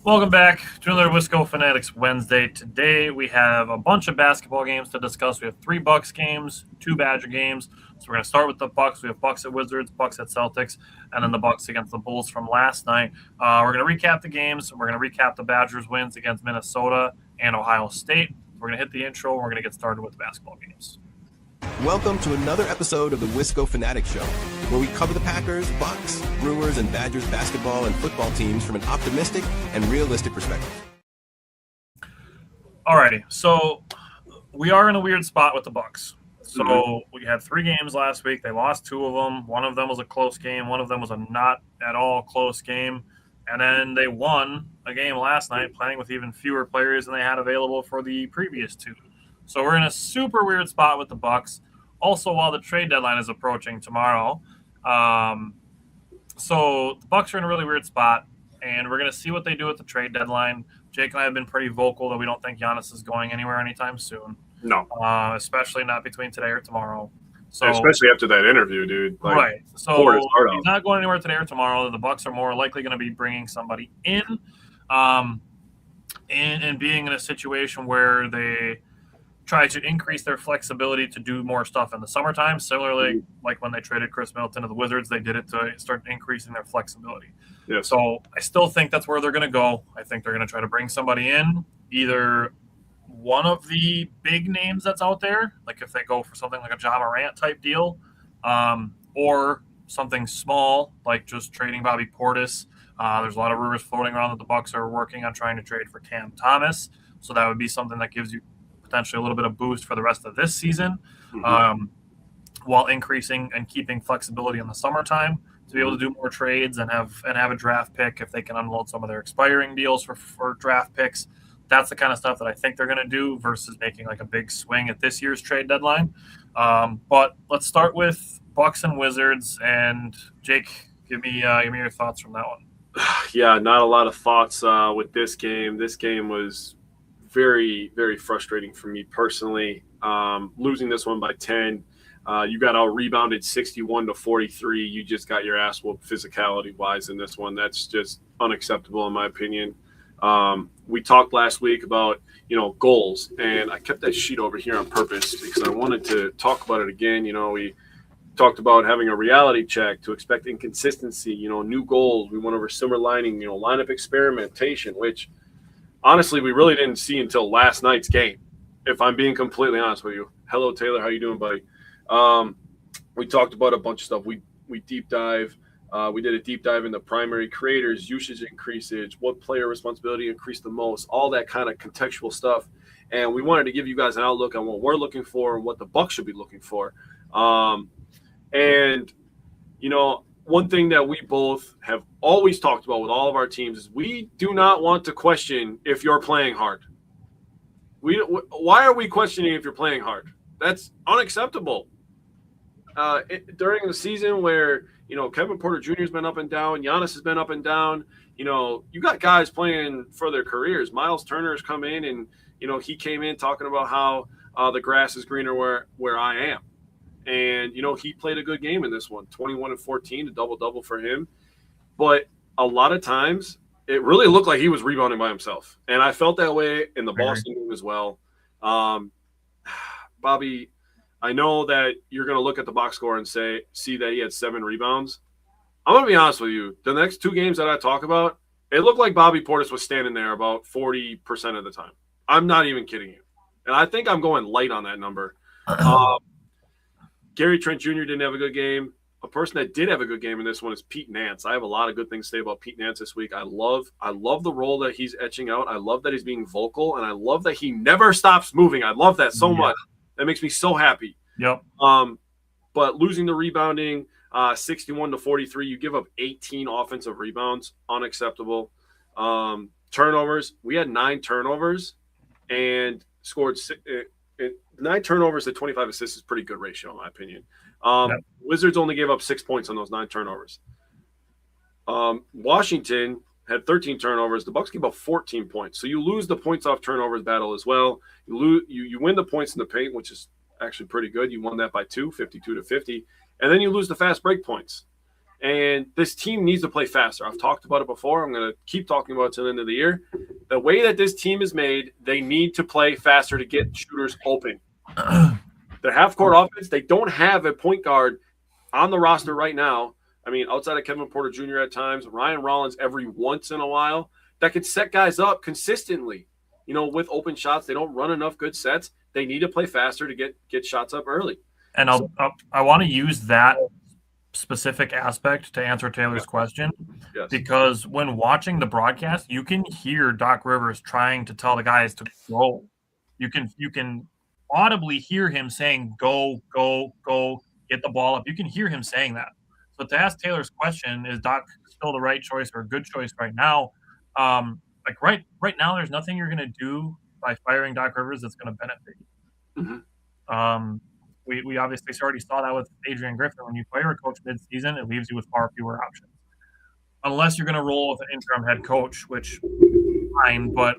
Welcome back to another Wisco Fanatics Wednesday. Today we have a bunch of basketball games to discuss. We have 3 Bucks games, 2 Badger games. So we're going to start with the Bucks. We have Bucks at Wizards, Bucks at Celtics, and then the Bucks against the Bulls from last night. We're going to recap the games. We're going to recap the Badgers' wins against Minnesota and Ohio State. We're going to hit the intro. We're going to get started with the basketball games. Welcome to another episode of the Wisco Fanatics Show, where we cover the Packers, Bucks, Brewers, and Badgers basketball and football teams from an optimistic and realistic perspective. Alrighty, so we are in a weird spot with the Bucks. So we had 3 games last week. They lost 2 of them. One of them was a close game. One of them was a not at all close game. And then they won a game last night playing with even fewer players than they had available for the previous 2. So we're in a super weird spot with the Bucks. Also, while the trade deadline is approaching tomorrow, so the Bucks are in a really weird spot, and we're going to see what they do at the trade deadline. Jake and I have been pretty vocal that we don't think Giannis is going anywhere anytime soon. No. Especially not between today or tomorrow. So, especially after that interview, dude. Like, right. So he's not going anywhere today or tomorrow. The Bucks are more likely going to be bringing somebody in, and being in a situation where they try to increase their flexibility to do more stuff in the summertime. Similarly, like when they traded Chris Middleton to the Wizards, they did it to start increasing their flexibility. Yes. So I still think that's where they're going to go. I think they're going to try to bring somebody in, either one of the big names that's out there, like if they go for something like a Ja Morant type deal, or something small, like just trading Bobby Portis. There's a lot of rumors floating around that the Bucks are working on trying to trade for Cam Thomas. So that would be something that gives you potentially a little bit of boost for the rest of this season, while increasing and keeping flexibility in the summertime to be able to do more trades and have a draft pick if they can unload some of their expiring deals for draft picks. That's the kind of stuff that I think they're going to do versus making like a big swing at this year's trade deadline. But let's start with Bucks and Wizards. And Jake, give me your thoughts from that one. Yeah, not a lot of thoughts with this game. This game was very, very frustrating for me personally. Losing this one by 10. You got out rebounded 61-43. You just got your ass whooped physicality wise in this one. That's just unacceptable in my opinion. We talked last week about, goals, and I kept that sheet over here on purpose because I wanted to talk about it again. We talked about having a reality check to expect inconsistency, new goals. We went over simmer lining, lineup experimentation, which honestly, we really didn't see until last night's game, if I'm being completely honest with you. Hello, Taylor. How you doing, buddy? We talked about a bunch of stuff. We deep dive. We did a deep dive into primary creators, usage increases, what player responsibility increased the most, all that kind of contextual stuff. And we wanted to give you guys an outlook on what we're looking for and what the Bucks should be looking for. One thing that we both have always talked about with all of our teams is we do not want to question if you're playing hard. Why are we questioning if you're playing hard? That's unacceptable. During the season where, Kevin Porter Jr. has been up and down, Giannis has been up and down, you got guys playing for their careers. Miles Turner has come in and, he came in talking about how the grass is greener where I am. And, he played a good game in this one, 21-14, a double-double for him. But a lot of times it really looked like he was rebounding by himself. And I felt that way in the Boston game as well. Bobby, I know that you're going to look at the box score and see that he had 7 rebounds. I'm going to be honest with you. The next 2 games that I talk about, it looked like Bobby Portis was standing there about 40% of the time. I'm not even kidding you. And I think I'm going light on that number. Gary Trent Jr. didn't have a good game. A person that did have a good game in this one is Pete Nance. I have a lot of good things to say about Pete Nance this week. I love the role that he's etching out. I love that he's being vocal, and I love that he never stops moving. I love that so much. That makes me so happy. Yep. But losing the rebounding, 61-43, you give up 18 offensive rebounds, unacceptable. Turnovers, we had 9 turnovers and scored 9 turnovers to 25 assists is pretty good ratio in my opinion. Wizards only gave up 6 points on those 9 turnovers. Washington had 13 turnovers. The Bucks gave up 14 points. So you lose the points off turnovers battle as well. You win the points in the paint, which is actually pretty good. You won that by 2, 52-50. And then you lose the fast break points. And this team needs to play faster. I've talked about it before. I'm going to keep talking about it till the end of the year. The way that this team is made, they need to play faster to get shooters open. Their half-court offense, they don't have a point guard on the roster right now. I mean, outside of Kevin Porter Jr. at times, Ryan Rollins every once in a while, that can set guys up consistently. With open shots, they don't run enough good sets. They need to play faster to get shots up early. And I want to use that specific aspect to answer Taylor's question, because when watching the broadcast, you can hear Doc Rivers trying to tell the guys to go. You can audibly hear him saying, go, go, go, get the ball up. You can hear him saying that. So to ask Taylor's question, is Doc still the right choice or a good choice right now? Right now, there's nothing you're going to do by firing Doc Rivers that's going to benefit you. Mm-hmm. We obviously already saw that with Adrian Griffin. When you fire a coach mid-season, it leaves you with far fewer options. Unless you're going to roll with an interim head coach, which fine, but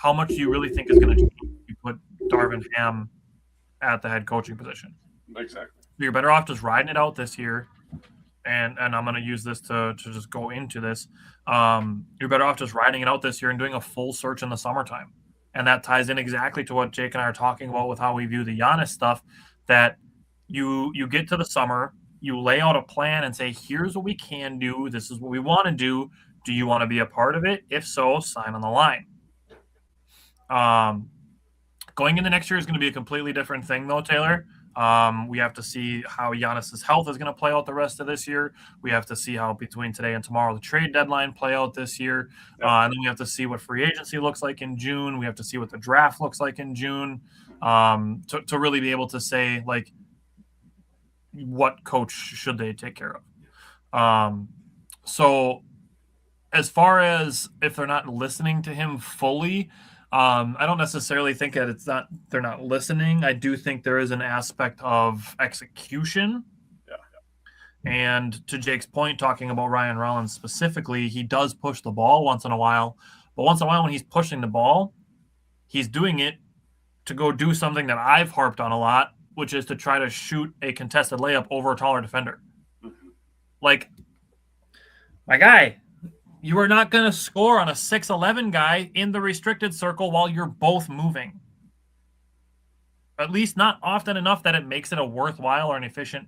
how much do you really think is going to change if you put Darvin Ham at the head coaching position? Exactly. So you're better off just riding it out this year. And I'm going to use this to just go into this. You're better off just riding it out this year and doing a full search in the summertime. And that ties in exactly to what Jake and I are talking about with how we view the Giannis stuff, that you get to the summer, you lay out a plan and say, here's what we can do. This is what we want to do. Do you want to be a part of it? If so, sign on the line. Going into next year is going to be a completely different thing, though, Taylor. We have to see how Giannis's health is going to play out the rest of this year. We have to see how between today and tomorrow the trade deadline play out this year. And then we have to see what free agency looks like in June. We have to see what the draft looks like in June to really be able to say, like, what coach should they take care of. So as far as if they're not listening to him fully, I don't necessarily think that they're not listening. I do think there is an aspect of execution. Yeah. And to Jake's point, talking about Ryan Rollins specifically, he does push the ball once in a while. But once in a while when he's pushing the ball, he's doing it to go do something that I've harped on a lot, which is to try to shoot a contested layup over a taller defender. Mm-hmm. Like, my guy, you are not going to score on a 6'11" guy in the restricted circle while you're both moving. At least not often enough that it makes it a worthwhile or an efficient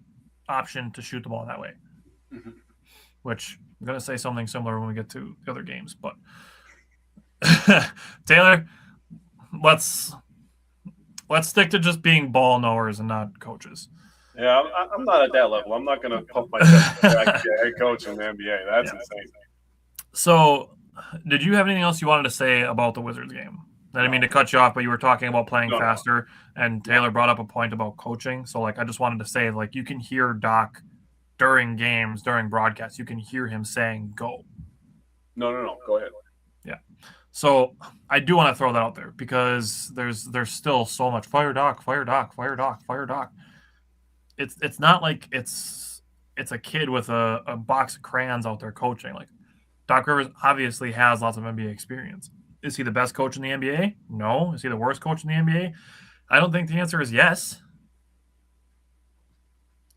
option to shoot the ball that way. Mm-hmm. Which I'm going to say something similar when we get to the other games. But Taylor, let's stick to just being ball knowers and not coaches. Yeah, I'm not at that level. I'm not going to pump myself back to be a head coach in the NBA. That's insane. So, did you have anything else you wanted to say about the Wizards game? I didn't mean to cut you off, but you were talking about playing faster, and Taylor brought up a point about coaching. So, I just wanted to say, you can hear Doc during games, during broadcasts, you can hear him saying, go. No. Go ahead. Yeah. So, I do want to throw that out there because there's still so much fire Doc. It's not like it's a kid with a box of crayons out there coaching. Doc Rivers obviously has lots of NBA experience. Is he the best coach in the NBA? No. Is he the worst coach in the NBA? I don't think the answer is yes.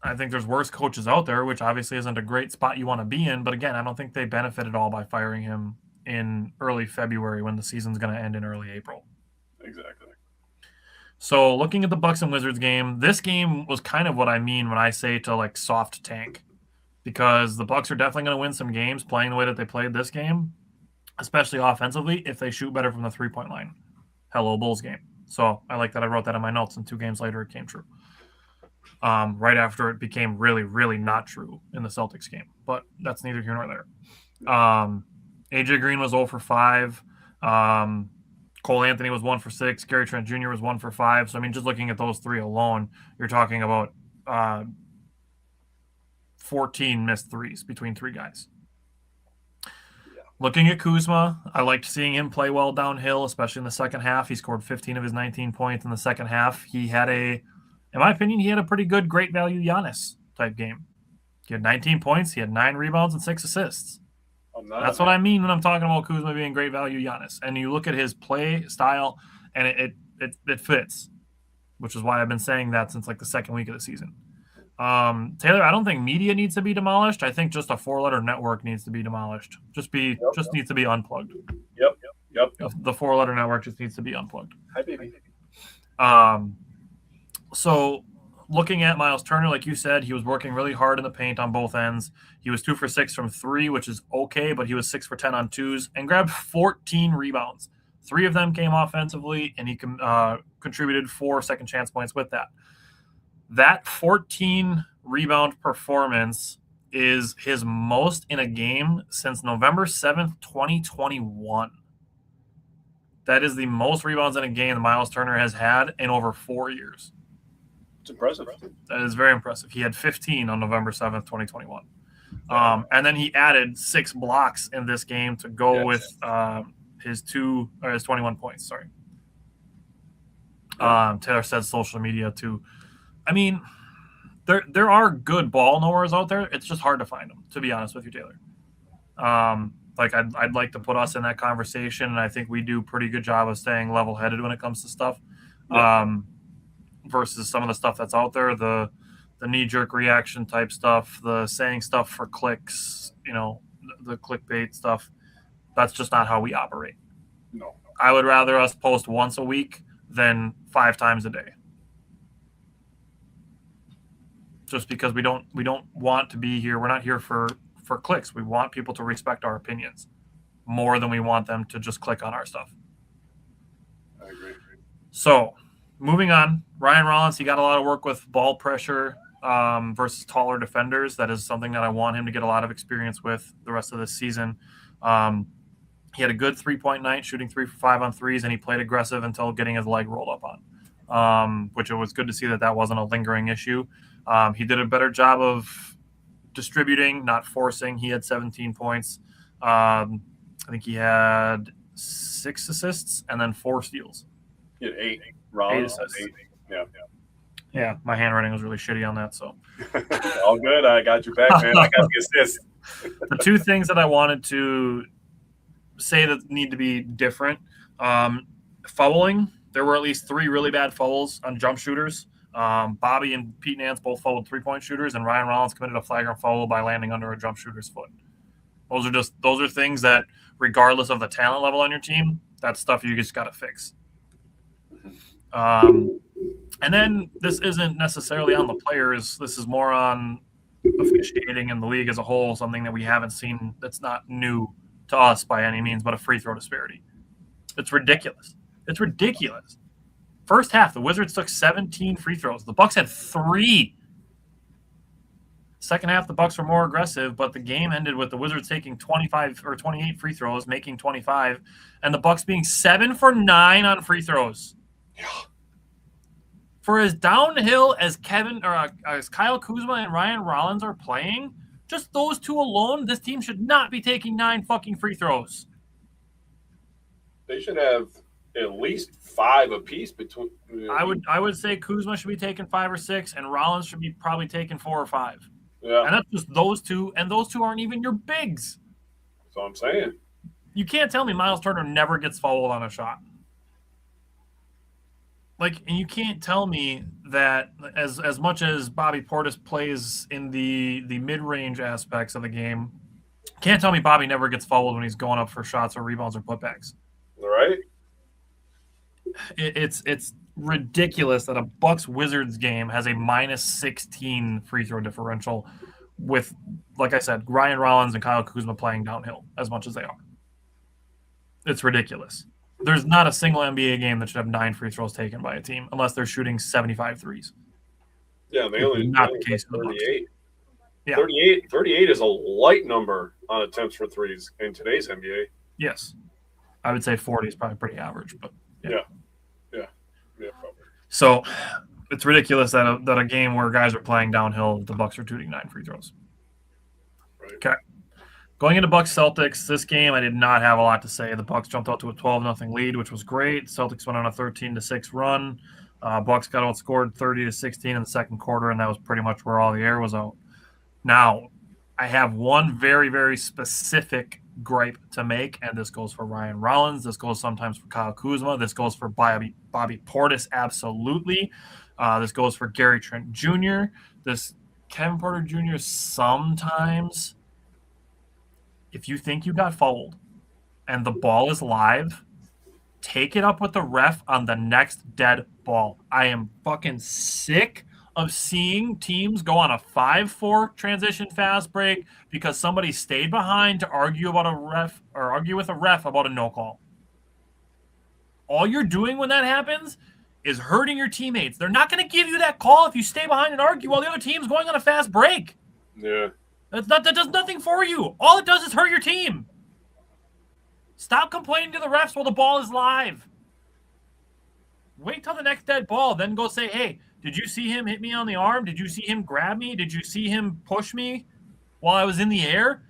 I think there's worse coaches out there, which obviously isn't a great spot you want to be in. But again, I don't think they benefit at all by firing him in early February when the season's going to end in early April. Exactly. So looking at the Bucks and Wizards game, this game was kind of what I mean when I say to soft tank. Because the Bucks are definitely going to win some games playing the way that they played this game, especially offensively, if they shoot better from the three-point line. Hello, Bulls game. So I like that I wrote that in my notes, and 2 games later it came true. Right after it became really, really not true in the Celtics game. But that's neither here nor there. AJ Green was 0 for 5. Cole Anthony was 1 for 6. Gary Trent Jr. was 1 for 5. So, just looking at those 3 alone, you're talking about 14 missed threes between 3 guys. Yeah. Looking at Kuzma, I liked seeing him play well downhill, especially in the second half. He scored 15 of his 19 points in the second half. He had in my opinion, he had a pretty good, great value Giannis type game. He had 19 points. He had 9 rebounds and 6 assists. That's what I mean when I'm talking about Kuzma being great value Giannis. And you look at his play style, and it fits, which is why I've been saying that since the second week of the season. Taylor, I don't think media needs to be demolished. I think just a 4-letter network needs to be demolished. Just needs to be unplugged. Yep. The 4-letter network just needs to be unplugged. Hi, baby. So looking at Miles Turner, like you said, he was working really hard in the paint on both ends. He was 2 for 6 from 3, which is okay, but he was 6 for 10 on 2s and grabbed 14 rebounds. 3 of them came offensively, and he contributed 4 second chance points with that. That 14 rebound performance is his most in a game since November 7th, 2021. That is the most rebounds in a game that Miles Turner has had in over 4 years. It's impressive. That is very impressive. He had 15 on November 7th, 2021. And then he added 6 blocks in this game to go with his 21 points. Sorry. Taylor said social media too. I mean, there are good ball knowers out there. It's just hard to find them, to be honest with you, Taylor. I'd like to put us in that conversation, and I think we do a pretty good job of staying level-headed when it comes to stuff. Versus some of the stuff that's out there, the knee-jerk reaction type stuff, the saying stuff for clicks, the clickbait stuff. That's just not how we operate. No. I would rather us post once a week than 5 times a day. Just because we don't want to be here. We're not here for clicks. We want people to respect our opinions more than we want them to just click on our stuff. I agree. So moving on, Ryan Rollins, he got a lot of work with ball pressure versus taller defenders. That is something that I want him to get a lot of experience with the rest of this season. He had a good 3-point night, shooting 3 for 5 on threes, and he played aggressive until getting his leg rolled up on, which it was good to see that wasn't a lingering issue. He did a better job of distributing, not forcing. He had 17 points. I think he had 6 assists and then 4 steals. He had 8. 8 assists. 8. Yeah, my handwriting was really shitty on that. So all good. I got you back, man. I got the assist. The 2 things that I wanted to say that need to be different, fouling. There were at least 3 really bad fouls on jump shooters. Bobby and Pete Nance both fouled 3-point shooters, and Ryan Rollins committed a flagrant foul by landing under a jump shooter's foot. Those are things that, regardless of the talent level on your team, that's stuff you just got to fix. And then this isn't necessarily on the players. This is more on officiating in the league as a whole, something that we haven't seen that's not new to us by any means, but a free throw disparity. It's ridiculous. First half, the Wizards took 17 free throws. The Bucks had 3. Second half, the Bucks were more aggressive, but the game ended with the Wizards taking 25 or 28 free throws, making 25, and the Bucks being 7 for 9 on free throws. Yeah. For as downhill as Kyle Kuzma and Ryan Rollins are playing, just those 2 alone, this team should not be taking 9 fucking free throws. They should have at least 5 apiece between. I would say Kuzma should be taking 5 or 6, and Rollins should be probably taking 4 or 5. Yeah. And that's just those 2, and those 2 aren't even your bigs. That's what I'm saying. You can't tell me Miles Turner never gets fouled on a shot. And you can't tell me that as much as Bobby Portis plays in the mid-range aspects of the game, can't tell me Bobby never gets fouled when he's going up for shots or rebounds or putbacks. All right. It's ridiculous that a Bucks-Wizards game has a -16 free throw differential with, like I said, Ryan Rollins and Kyle Kuzma playing downhill as much as they are. It's ridiculous. There's not a single NBA game that should have 9 free throws taken by a team unless they're shooting 75 threes. Yeah, they only not the case for the Bucks. 38. Yeah. 38 is a light number on attempts for threes in today's NBA. Yes. I would say 40 is probably pretty average, but yeah. Probably. So it's ridiculous that a game where guys are playing downhill, the Bucks are shooting 9 free throws. Right. Okay. Going into Bucks Celtics, this game I did not have a lot to say. The Bucks jumped out to a 12-0 lead, which was great. Celtics went on a 13-6 run. Bucks got outscored 30-16 in the second quarter, and that was pretty much where all the air was out. Now, I have one very, very specific gripe to make, and this goes for Ryan Rollins. This goes sometimes for Kyle Kuzma. This goes for Bobby Portis, absolutely. This goes for Gary Trent Jr. This Kevin Porter Jr. sometimes, if you think you got fouled and the ball is live, take it up with the ref on the next dead ball. I am fucking sick of seeing teams go on a 5-4 transition fast break because somebody stayed behind to argue about a ref or argue with a ref about a no call. All you're doing when that happens is hurting your teammates. They're not going to give you that call if you stay behind and argue while the other team's going on a fast break. Yeah. That does nothing for you. All it does is hurt your team. Stop complaining to the refs while the ball is live. Wait till the next dead ball, then go say, hey, did you see him hit me on the arm? Did you see him grab me? Did you see him push me while I was in the air?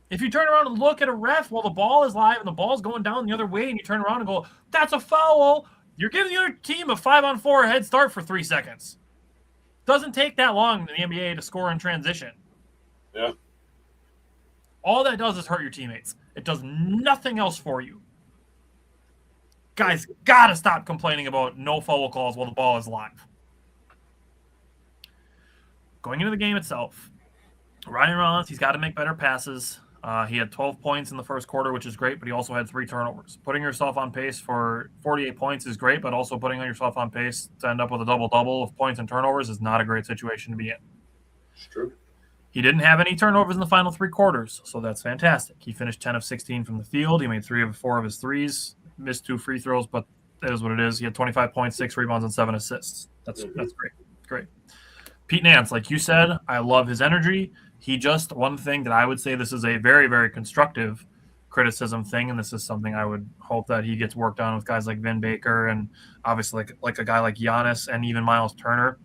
If you turn around and look at a ref while the ball is live and the ball's going down the other way and you turn around and go, that's a foul, you're giving the other team a 5-on-4 head start for 3 seconds. Doesn't take that long in the NBA to score in transition. Yeah. All that does is hurt your teammates. It does nothing else for you. Guys, gotta stop complaining about no foul calls while the ball is live. Going into the game itself, Ryan Rollins, he's got to make better passes. He had 12 points in the first quarter, which is great, but he also had 3 turnovers. Putting yourself on pace for 48 points is great, but also putting yourself on pace to end up with a double-double of points and turnovers is not a great situation to be in. It's true. He didn't have any turnovers in the final 3 quarters, so that's fantastic. He finished 10 of 16 from the field. He made 3 of 4 of his threes, missed 2 free throws, but that is what it is. He had 25 points, 6 rebounds, and 7 assists. That's great. Great. Pete Nance, like you said, I love his energy. He just, one thing that I would say, this is a very, very constructive criticism thing, and this is something I would hope that he gets worked on with guys like Vin Baker and obviously like a guy like Giannis and even Miles Turner.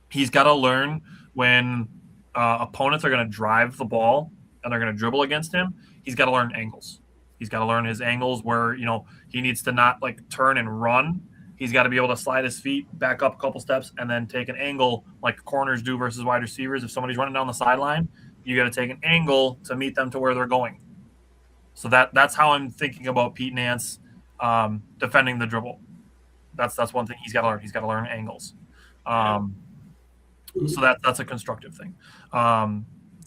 He's got to learn when opponents are going to drive the ball and they're going to dribble against him, he's got to learn angles. He's got to learn his angles where, he needs to not like turn and run. He's got to be able to slide his feet back up a couple steps and then take an angle like corners do versus wide receivers. If somebody's running down the sideline, you got to take an angle to meet them to where they're going. So that's how I'm thinking about Pete Nance defending the dribble. That's one thing he's got to learn. He's got to learn angles. So that's a constructive thing.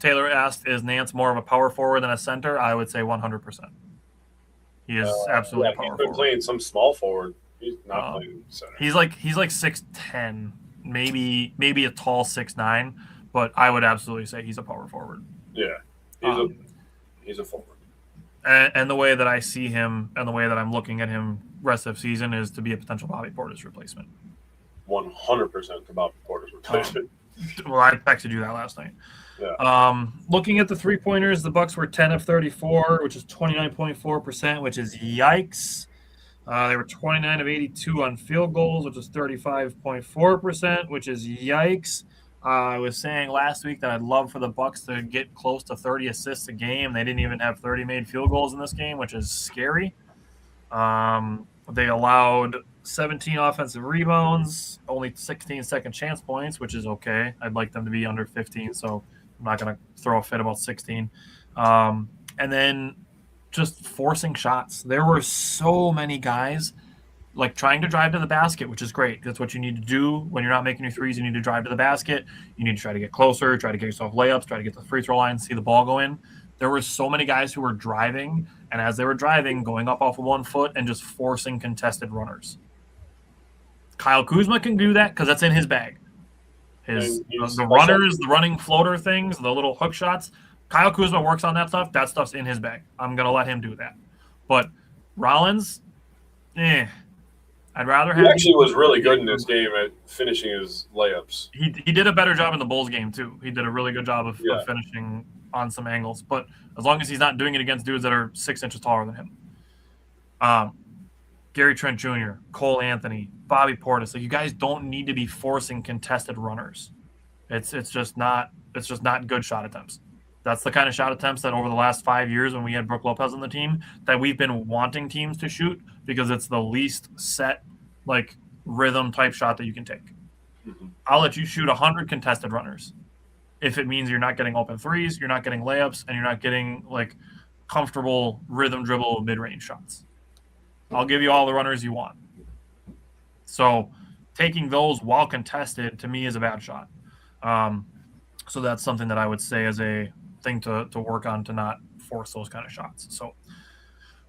Taylor asked, is Nance more of a power forward than a center? I would say 100%. He is absolutely power forward. He's been playing some small forward. He's not playing center. He's like 6'10", maybe a tall 6'9", but I would absolutely say he's a power forward. Yeah, he's a forward. And the way that I see him and the way that I'm looking at him rest of season is to be a potential Bobby Portis replacement. 100% to Bobby Portis replacement. Well, I texted you that last night. Yeah. Looking at the three-pointers, the Bucks were 10 of 34, which is 29.4%, which is yikes. They were 29 of 82 on field goals, which is 35.4%, which is yikes. I was saying last week that I'd love for the Bucks to get close to 30 assists a game. They didn't even have 30 made field goals in this game, which is scary. They allowed 17 offensive rebounds, only 16 second chance points, which is okay. I'd like them to be under 15, so I'm not going to throw a fit about 16. And then just forcing shots. There were so many guys like trying to drive to the basket, which is great. That's what you need to do when you're not making your threes. You need to drive to the basket. You need to try to get closer, try to get yourself layups, try to get to the free throw line, see the ball go in. There were so many guys who were driving, and as they were driving, going up off of 1 foot and just forcing contested runners. Kyle Kuzma can do that because that's in his bag. The runners, the running floater things, the little hook shots. Kyle Kuzma works on that stuff. That stuff's in his bag. I'm going to let him do that. But Rollins, I'd rather have. He actually was really good in this game at finishing his layups. He did a better job in the Bulls game, too. He did a really good job of finishing on some angles. But as long as he's not doing it against dudes that are 6 inches taller than him. Gary Trent Jr., Cole Anthony, Bobby Portis. Like, you guys don't need to be forcing contested runners. It's just not good shot attempts. That's the kind of shot attempts that over the last 5 years when we had Brook Lopez on the team that we've been wanting teams to shoot because it's the least set, like, rhythm type shot that you can take. Mm-hmm. I'll let you shoot 100 contested runners if it means you're not getting open threes, you're not getting layups, and you're not getting, like, comfortable rhythm dribble mid-range shots. I'll give you all the runners you want. So taking those while contested, to me, is a bad shot. So that's something that I would say is a thing to work on to not force those kind of shots. So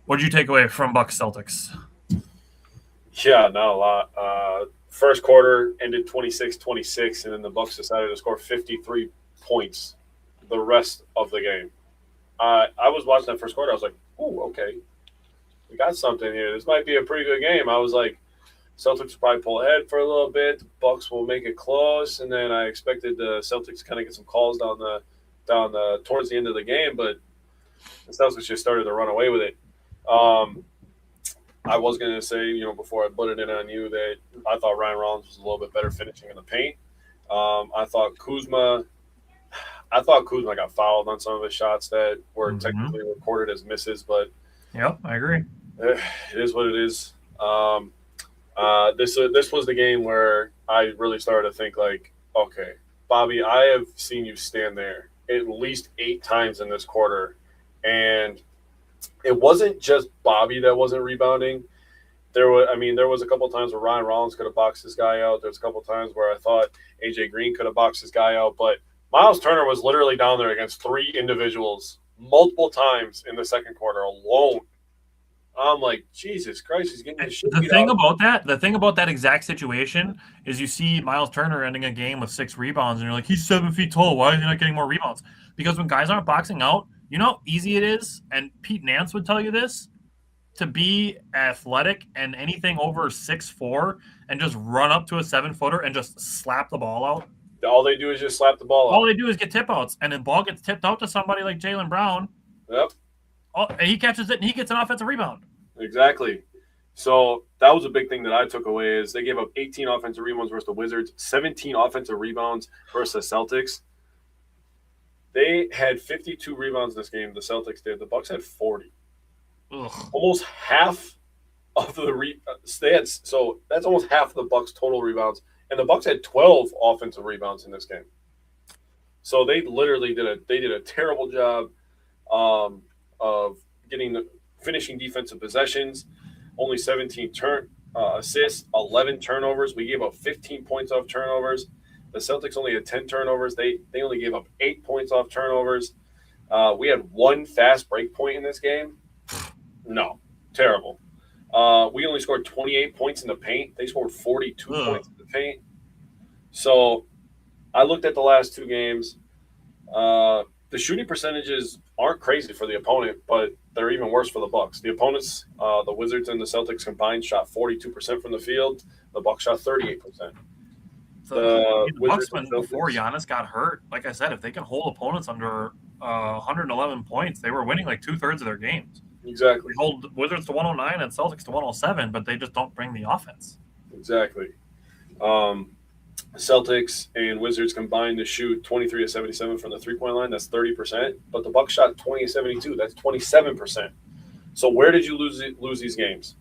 what did you take away from Bucks Celtics? Yeah, not a lot. First quarter ended 26-26, and then the Bucks decided to score 53 points the rest of the game. I was watching that first quarter. I was like, "Ooh, okay, we got something here. This might be a pretty good game." I was like, Celtics will probably pull ahead for a little bit. The Bucks will make it close, and then I expected the Celtics to kind of get some calls down the towards the end of the game, but the Celtics just started to run away with it. I was going to say, before I put it in on you, that I thought Ryan Rollins was a little bit better finishing in the paint. I thought Kuzma got fouled on some of his shots that were technically recorded as misses, but yep, I agree. It is what it is. This was the game where I really started to think like, okay, Bobby, I have seen you stand there at least 8 times in this quarter, and it wasn't just Bobby that wasn't rebounding. There was a couple of times where Ryan Rollins could have boxed this guy out. There's a couple of times where I thought AJ Green could have boxed this guy out, but Miles Turner was literally down there against 3 individuals multiple times in the second quarter alone. I'm like, Jesus Christ, he's getting his shit beat out. The thing about that exact situation is you see Miles Turner ending a game with 6 rebounds, and you're like, he's 7 feet tall. Why is he not getting more rebounds? Because when guys aren't boxing out, you know how easy it is, and Pete Nance would tell you this, to be athletic and anything over 6'4" and just run up to a 7-footer and just slap the ball out. All they do is just slap the ball out. All they do is get tip outs, and the ball gets tipped out to somebody like Jaylen Brown. Yep. And he catches it, and he gets an offensive rebound. Exactly. So that was a big thing that I took away is they gave up 18 offensive rebounds versus the Wizards, 17 offensive rebounds versus the Celtics. They had 52 rebounds this game. The Celtics did. The Bucks had 40. Ugh. Almost half of the so that's almost half of the Bucks' total rebounds, and the Bucks had 12 offensive rebounds in this game. So they literally did a terrible job of finishing defensive possessions. Only 17 assists, 11 turnovers. We gave up 15 points off turnovers. The Celtics only had 10 turnovers. They only gave up 8 points off turnovers. We had 1 fast break point in this game. No, terrible. We only scored 28 points in the paint. They scored 42 points in the paint. So I looked at the last 2 games. The shooting percentages aren't crazy for the opponent, but they're even worse for the Bucks. The opponents, the Wizards and the Celtics combined, shot 42% from the field. The Bucks shot 38%. The Bucks, before Giannis got hurt, like I said, if they can hold opponents under 111 points, they were winning like 2/3 of their games. Exactly. They hold Wizards to 109 and Celtics to 107, but they just don't bring the offense. Exactly. Celtics and Wizards combined to shoot 23 of 77 from the three-point line. That's 30%. But the Bucks shot 20 of 72. That's 27%. So where did you lose these games?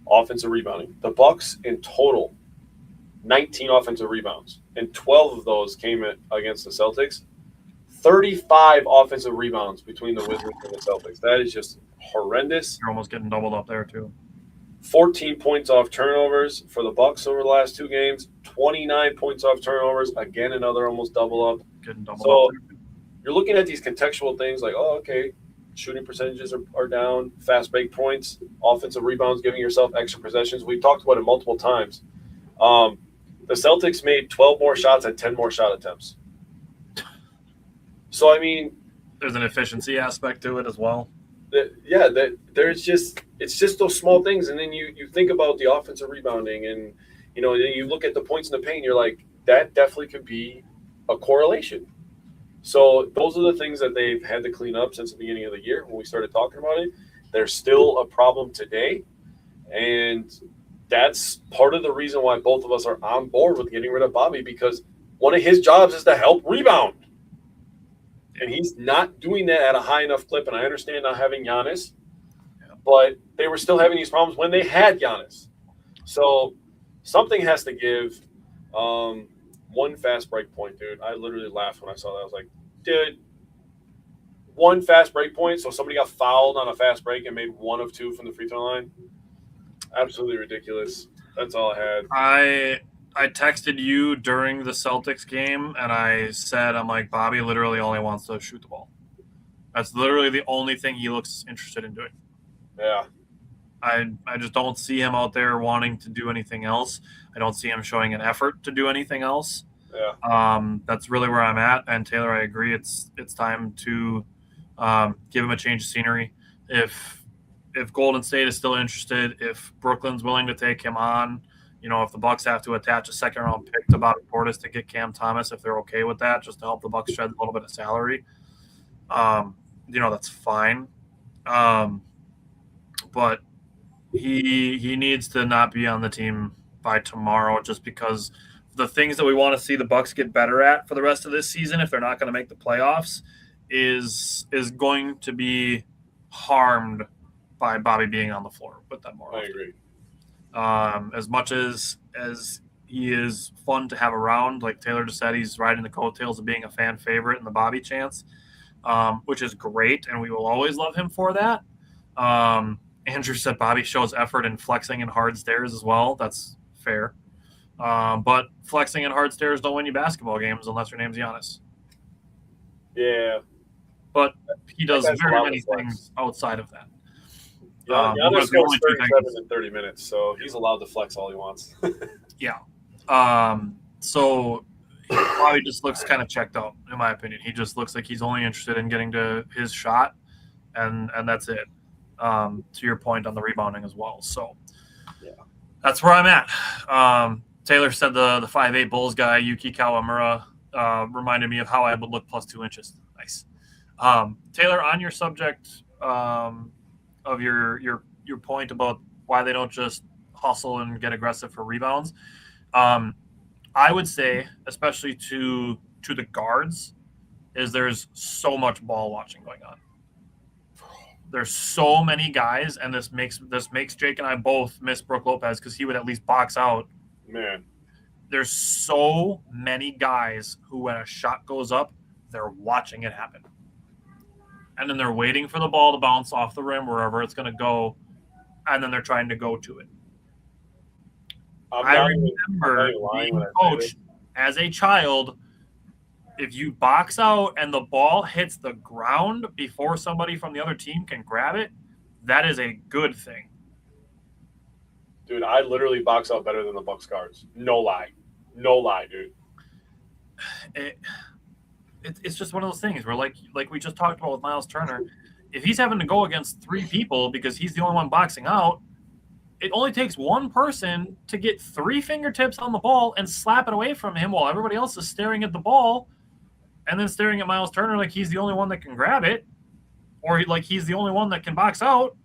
Offensive rebounding. The Bucks in total, 19 offensive rebounds, and 12 of those came against the Celtics. 35 offensive rebounds between the Wizards and the Celtics. That is just horrendous. You're almost getting doubled up there too. 14 points off turnovers for the Bucks over the last 2 games. 29 points off turnovers. Again, another almost double up. Getting doubled up. You're looking at these contextual things like, oh, okay, shooting percentages are down, fast break points, offensive rebounds, giving yourself extra possessions. We've talked about it multiple times. The Celtics made 12 more shots at 10 more shot attempts. So, I mean, there's an efficiency aspect to it as well. It's just those small things. And then you think about the offensive rebounding and, then you look at the points in the paint, you're like, that definitely could be a correlation. So those are the things that they've had to clean up since the beginning of the year when we started talking about it. There's still a problem today. And that's part of the reason why both of us are on board with getting rid of Bobby, because one of his jobs is to help rebound. And he's not doing that at a high enough clip. And I understand not having Giannis, but they were still having these problems when they had Giannis. So something has to give. One fast break point, dude. I literally laughed when I saw that. I was like, dude, one fast break point. So somebody got fouled on a fast break and made 1 of 2 from the free throw line. Absolutely ridiculous. That's all I had. I texted you during the Celtics game, and I said, I'm like, Bobby literally only wants to shoot the ball. That's literally the only thing he looks interested in doing. Yeah. I just don't see him out there wanting to do anything else. I don't see him showing an effort to do anything else. Yeah. That's really where I'm at. And Taylor, I agree. It's time to give him a change of scenery. If Golden State is still interested, if Brooklyn's willing to take him on, if the Bucks have to attach a second-round pick to Bobby Portis to get Cam Thomas, if they're okay with that, just to help the Bucks shed a little bit of salary, that's fine. But he needs to not be on the team by tomorrow, just because the things that we want to see the Bucks get better at for the rest of this season, if they're not going to make the playoffs, is going to be harmed by Bobby being on the floor with them more often. I agree. As much as he is fun to have around, like Taylor just said, he's riding the coattails of being a fan favorite in the Bobby chants, which is great, and we will always love him for that. Andrew said Bobby shows effort in flexing and hard stairs as well. That's fair. But flexing and hard stairs don't win you basketball games unless your name's Giannis. Yeah. But he does very many things outside of that. Giannis goes 37 in 30 minutes, so he's allowed to flex all he wants. Yeah. So he probably just looks kind of checked out, in my opinion. He just looks like he's only interested in getting to his shot, and that's it. To your point on the rebounding as well. So yeah, that's where I'm at. Taylor said the 5'8" Bulls guy, Yuki Kawamura, reminded me of how I would look plus 2 inches. Nice. Taylor, on your subject of your point about why they don't just hustle and get aggressive for rebounds, I would say, especially to the guards, is there's so much ball watching going on. There's so many guys, and this makes Jake and I both miss Brook Lopez because he would at least box out. Man, there's so many guys who, when a shot goes up, they're watching it happen, and then they're waiting for the ball to bounce off the rim wherever it's going to go, and then they're trying to go to it. I remember being coached as a child. If you box out and the ball hits the ground before somebody from the other team can grab it, that is a good thing. Dude, I literally box out better than the Bucks guards. No lie, dude. It's just one of those things where, like we just talked about with Miles Turner, if he's having to go against 3 people because he's the only one boxing out, it only takes one person to get 3 fingertips on the ball and slap it away from him while everybody else is staring at the ball and then staring at Miles Turner like he's the only one that can grab it, or like he's the only one that can box out.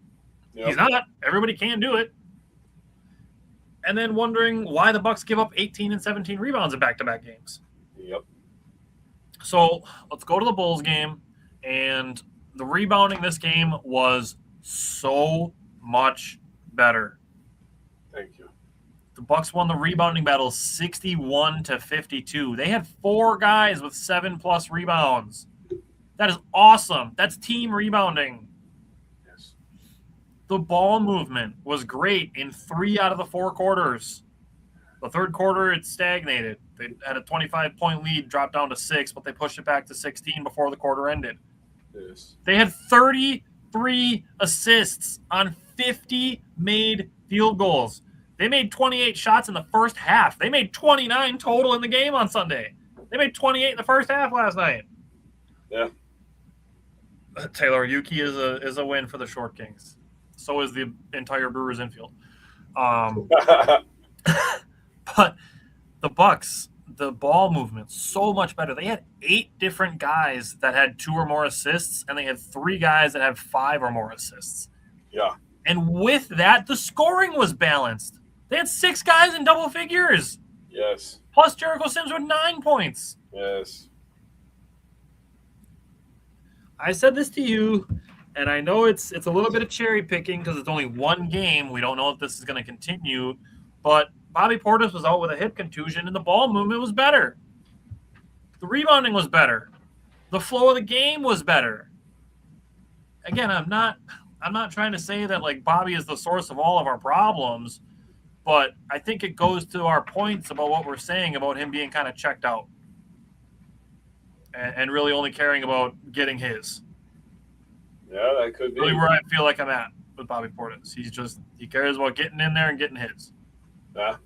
Yep. He's not. Everybody can do it. And then wondering why the Bucks give up 18 and 17 rebounds in back-to-back games. Yep. So let's go to the Bulls game. And the rebounding this game was so much better. Thank you. The Bucks won the rebounding battle 61-52. They had 4 guys with 7+ rebounds. That is awesome. That's team rebounding. Yes. The ball movement was great in 3 out of the 4 quarters. The third quarter, it stagnated. They had a 25-point lead, dropped down to 6, but they pushed it back to 16 before the quarter ended. Yes. They had 33 assists on 50 made field goals. They made 28 shots in the first half. They made 29 total in the game on Sunday. They made 28 in the first half last night. Yeah. Taylor, Yuki is a win for the Short Kings. So is the entire Brewers infield. But the Bucks, the ball movement, so much better. They had 8 different guys that had 2 or more assists, and they had 3 guys that had 5 or more assists. Yeah. And with that, the scoring was balanced. They had 6 guys in double figures. Yes. Plus Jericho Sims with 9 points. Yes. I said this to you, and I know it's a little bit of cherry picking because it's only 1 game. We don't know if this is going to continue, but Bobby Portis was out with a hip contusion, and the ball movement was better. The rebounding was better. The flow of the game was better. Again, I'm not trying to say that like Bobby is the source of all of our problems, but I think it goes to our points about what we're saying about him being kind of checked out and really only caring about getting his. Yeah, that could be. Really where I feel like I'm at with Bobby Portis. He cares about getting in there and getting his. Yeah.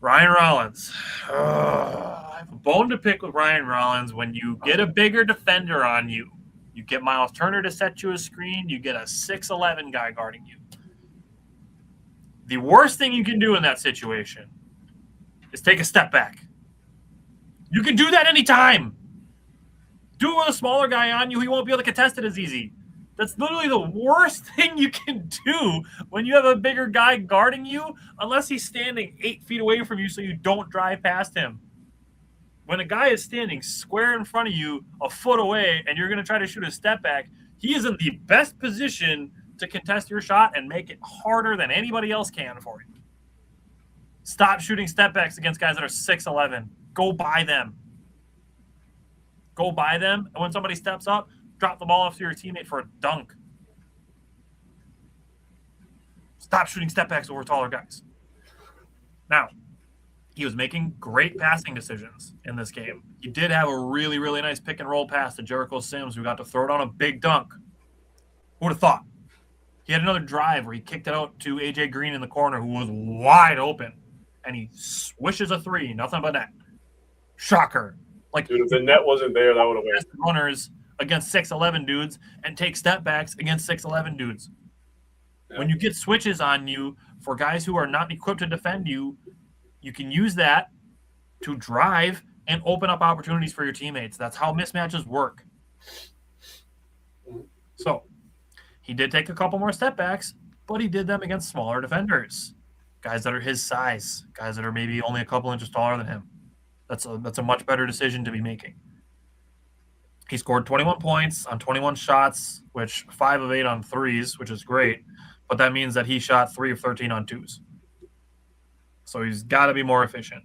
Ryan Rollins. I have a bone to pick with Ryan Rollins. When you get a bigger defender on you, you get Miles Turner to set you a screen, you get a 6'11 guy guarding you. The worst thing you can do in that situation is take a step back. You can do that anytime. Do it with a smaller guy on you. He won't be able to contest it as easy. That's literally the worst thing you can do when you have a bigger guy guarding you, unless he's standing 8 feet away from you so you don't drive past him. When a guy is standing square in front of you, a foot away, and you're going to try to shoot a step back, he is in the best position to contest your shot and make it harder than anybody else can for you. Stop shooting step backs against guys that are 6'11". Go by them. Go by them, and when somebody steps up, drop the ball off to your teammate for a dunk. Stop shooting step backs over taller guys. Now, he was making great passing decisions in this game. He did have a really, really nice pick and roll pass to Jericho Sims, who got to throw down a big dunk. Who would have thought? He had another drive where he kicked it out to AJ Green in the corner, who was wide open, and he swishes a three, nothing but net. Shocker. Like, dude, if the net wasn't there, that would have went. Runners against 6'11 dudes and take step backs against 6'11 dudes. Yeah. When you get switches on you for guys who are not equipped to defend you, you can use that to drive and open up opportunities for your teammates. That's how mismatches work. So he did take a couple more step backs, but he did them against smaller defenders, guys that are his size, guys that are maybe only a couple inches taller than him. That's a much better decision to be making. He scored 21 points on 21 shots, which 5 of 8 on threes, which is great. But that means that he shot 3 of 13 on twos. So he's got to be more efficient.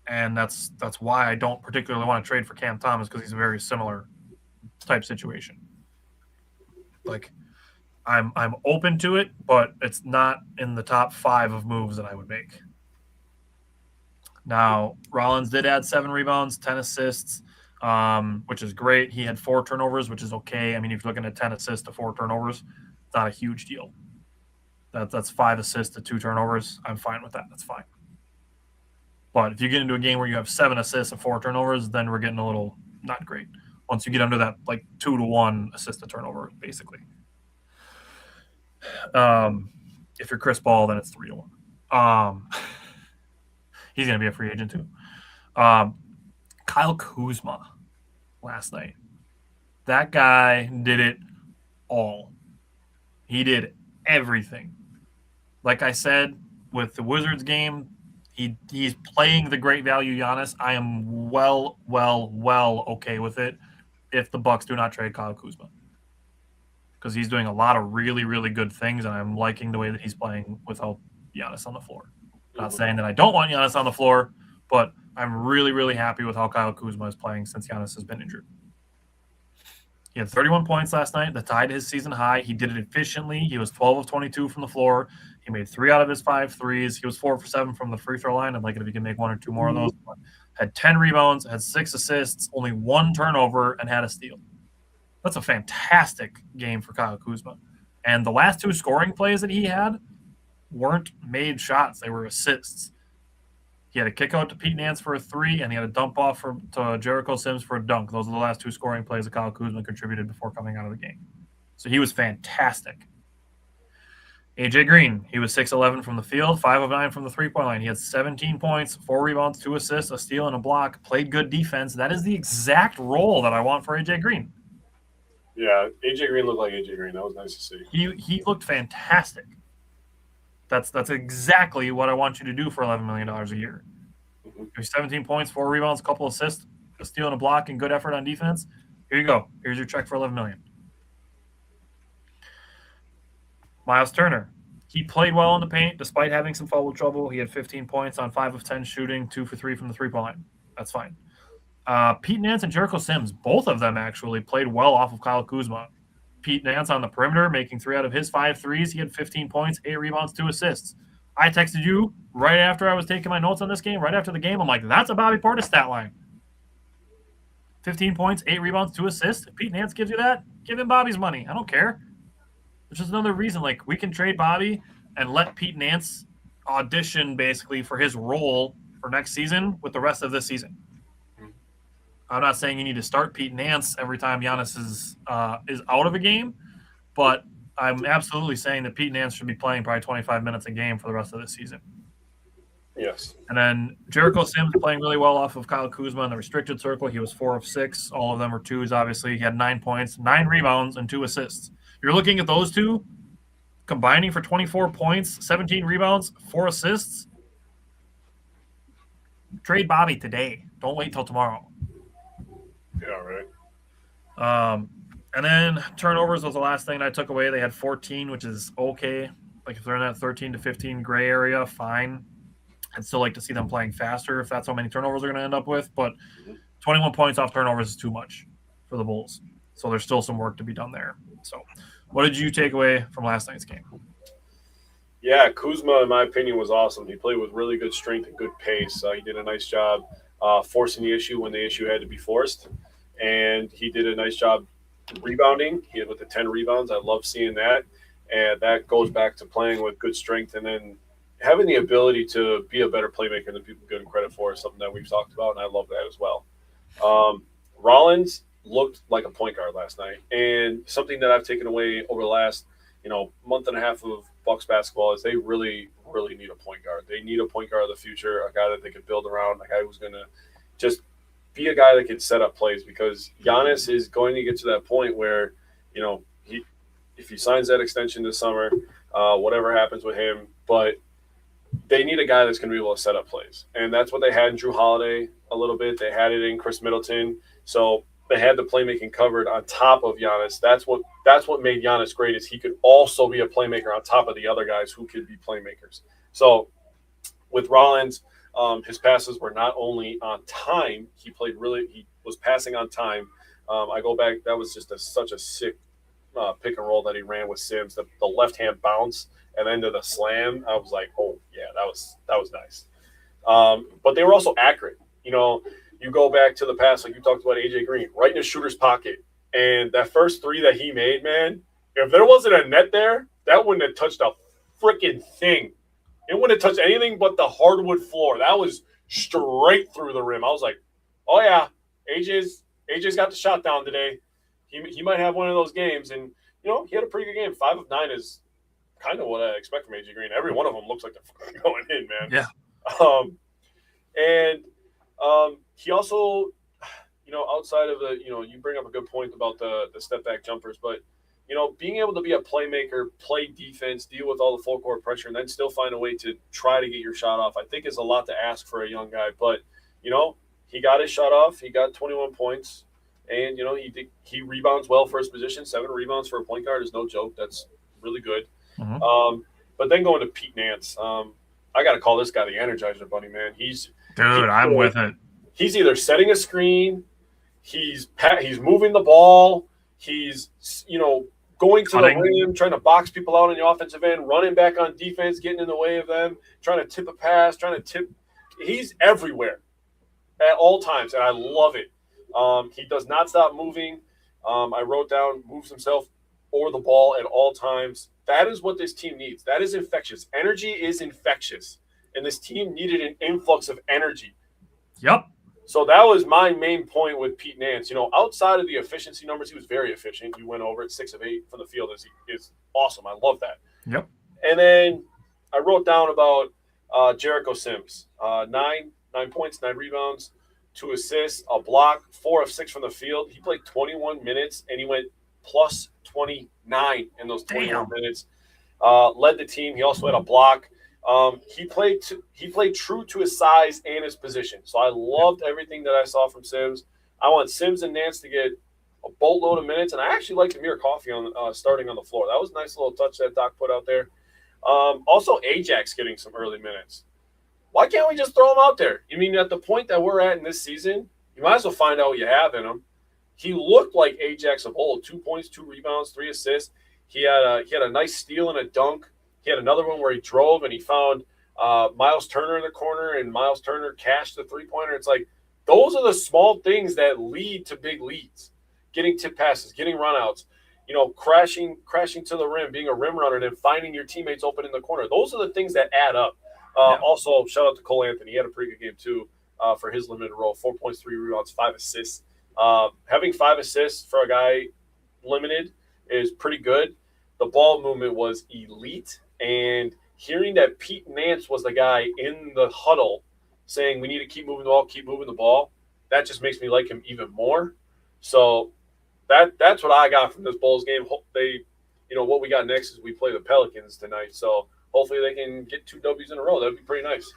And that's why I don't particularly want to trade for Cam Thomas, because he's a very similar type situation. Like, I'm open to it, but it's not in the top 5 of moves that I would make. Now, Rollins did add 7 rebounds, 10 assists, which is great. He had 4 turnovers, which is okay. I mean, if you're looking at 10 assists to 4 turnovers, it's not a huge deal. That's 5 assists to 2 turnovers. I'm fine with that. That's fine. But if you get into a game where you have 7 assists and 4 turnovers, then we're getting a little not great. Once you get under that, like, 2-to-1 assist to turnover, basically. If you're Chris Paul, then it's 3-to-1. He's going to be a free agent too. Kyle Kuzma last night. That guy did it all. He did everything. Like I said, with the Wizards game, he's playing the great value Giannis. I am well okay with it if the Bucks do not trade Kyle Kuzma, because he's doing a lot of really, really good things, and I'm liking the way that he's playing without Giannis on the floor. Not saying that I don't want Giannis on the floor, but I'm really, really happy with how Kyle Kuzma is playing since Giannis has been injured. He had 31 points last night that tied his season high. He did it efficiently. He was 12 of 22 from the floor. He made 3 out of his 5 threes. He was 4 for 7 from the free throw line. I'd like it if he could make 1 or 2 more of those. Had 10 rebounds, had 6 assists, only 1 turnover, and had a steal. That's a fantastic game for Kyle Kuzma. And the last 2 scoring plays that he had weren't made shots. They were assists. He had a kick out to Pete Nance for a 3, and he had a dump off to Jericho Sims for a dunk. Those are the last 2 scoring plays that Kyle Kuzma contributed before coming out of the game. So he was fantastic. AJ Green, he was 6'11 from the field, 5 of 9 from the three-point line. He had 17 points, 4 rebounds, 2 assists, a steal, and a block. Played good defense. That is the exact role that I want for AJ Green. Yeah, AJ Green looked like AJ Green. That was nice to see. He looked fantastic. That's exactly what I want you to do for $11 million a year. 17 points, 4 rebounds, a couple assists, a steal and a block, and good effort on defense. Here you go. Here's your check for $11 million. Miles Turner. He played well in the paint despite having some foul trouble. He had 15 points on 5 of 10 shooting, 2 for 3 from the three-point line. That's fine. Pete Nance and Jericho Sims, both of them actually played well off of Kyle Kuzma. Pete Nance on the perimeter, making 3 out of his 5 threes. He had 15 points, 8 rebounds, 2 assists. I texted you right after I was taking my notes on this game, right after the game. I'm like, that's a Bobby Portis stat line. 15 points, 8 rebounds, 2 assists. If Pete Nance gives you that, give him Bobby's money. I don't care. It's just another reason. Like, we can trade Bobby and let Pete Nance audition basically for his role for next season with the rest of this season. I'm not saying you need to start Pete Nance every time Giannis is out of a game, but I'm absolutely saying that Pete Nance should be playing probably 25 minutes a game for the rest of this season. Yes. And then Jericho Sims playing really well off of Kyle Kuzma in the restricted circle. He was 4 of 6. All of them were twos, obviously. He had 9 points, 9 rebounds, and 2 assists. You're looking at those two combining for 24 points, 17 rebounds, 4 assists. Trade Bobby today. Don't wait till tomorrow. Yeah, right. And then turnovers was the last thing I took away. They had 14, which is okay. Like, if they're in that 13 to 15 gray area, fine. I'd still like to see them playing faster if that's how many turnovers they're going to end up with. But 21 points off turnovers is too much for the Bulls. So there's still some work to be done there. So what did you take away from last night's game? Yeah, Kuzma, in my opinion, was awesome. He played with really good strength and good pace. He did a nice job forcing the issue when the issue had to be forced. And he did a nice job rebounding. He had with the 10 rebounds. I love seeing that. And that goes back to playing with good strength and then having the ability to be a better playmaker than people give him credit for is something that we've talked about, and I love that as well. Rollins looked like a point guard last night, and something that I've taken away over the last month and a half of Bucks basketball is they really, really need a point guard. They need a point guard of the future, a guy that they could build around, a guy who's going to just be a guy that can set up plays because Giannis is going to get to that point where, if he signs that extension this summer, whatever happens with him, but they need a guy that's going to be able to set up plays. And that's what they had in Drew Holiday a little bit. They had it in Chris Middleton. So they had the playmaking covered on top of Giannis. That's what made Giannis great is he could also be a playmaker on top of the other guys who could be playmakers. So with Rollins, his passes were not only on time, he was passing on time. I go back, that was just such a sick pick and roll that he ran with Sims, the left-hand bounce and then to the slam. I was like, oh, yeah, that was nice. But they were also accurate. You go back to the past, like you talked about AJ Green, right in the shooter's pocket. And that first 3 that he made, man, if there wasn't a net there, that wouldn't have touched a freaking thing. It wouldn't have touched anything but the hardwood floor. That was straight through the rim. I was like, oh, yeah, AJ's got the shot down today. He might have one of those games. And, he had a pretty good game. 5 of 9 is kind of what I expect from AJ Green. Every one of them looks like they're going in, man. Yeah. He also, outside of you bring up a good point about the step back jumpers, but, being able to be a playmaker, play defense, deal with all the full court pressure, and then still find a way to try to get your shot off, I think is a lot to ask for a young guy. But, he got his shot off. He got 21 points. And, he rebounds well for his position. 7 rebounds for a point guard is no joke. That's really good. Mm-hmm. But then going to Pete Nance, I got to call this guy the Energizer Bunny, man. I'm with it. He's either setting a screen, he's moving the ball, he's going to the rim, trying to box people out on the offensive end, running back on defense, getting in the way of them, trying to tip a pass, He's everywhere at all times, and I love it. He does not stop moving. I wrote down moves himself or the ball at all times. That is what this team needs. That is infectious. Energy is infectious, and this team needed an influx of energy. Yep. So that was my main point with Pete Nance. Outside of the efficiency numbers, he was very efficient. He went over at 6 of 8 from the field. Is awesome. I love that. Yep. And then I wrote down about Jericho Sims. 9 points, 9 rebounds, 2 assists, a block, 4 of 6 from the field. He played 21 minutes, and he went plus 29 in those 21 minutes. Led the team. He also had a block. He played true to his size and his position. So I loved everything that I saw from Sims. I want Sims and Nance to get a boatload of minutes, and I actually liked Amir Coffey starting on the floor. That was a nice little touch that Doc put out there. Also, Ajax getting some early minutes. Why can't we just throw him out there? I mean, at the point that we're at in this season, you might as well find out what you have in him. He looked like Ajax of old. 2 points, 2 rebounds, 3 assists. He had a nice steal and a dunk He had another one where he drove and he found Miles Turner in the corner, and Miles Turner cashed the three-pointer. It's like those are the small things that lead to big leads. Getting tip passes, getting runouts, crashing to the rim, being a rim runner, and then finding your teammates open in the corner. Those are the things that add up. Also, shout out to Cole Anthony. He had a pretty good game too for his limited role. 4 points, 3 rebounds, 5 assists. Having 5 assists for a guy limited is pretty good. The ball movement was elite, and hearing that Pete Nance was the guy in the huddle saying we need to keep moving the ball, that just makes me like him even more. So that's what I got from this Bulls game. Hope they, what we got next is we play the Pelicans tonight. So hopefully they can get 2 W's in a row. That'd be pretty nice.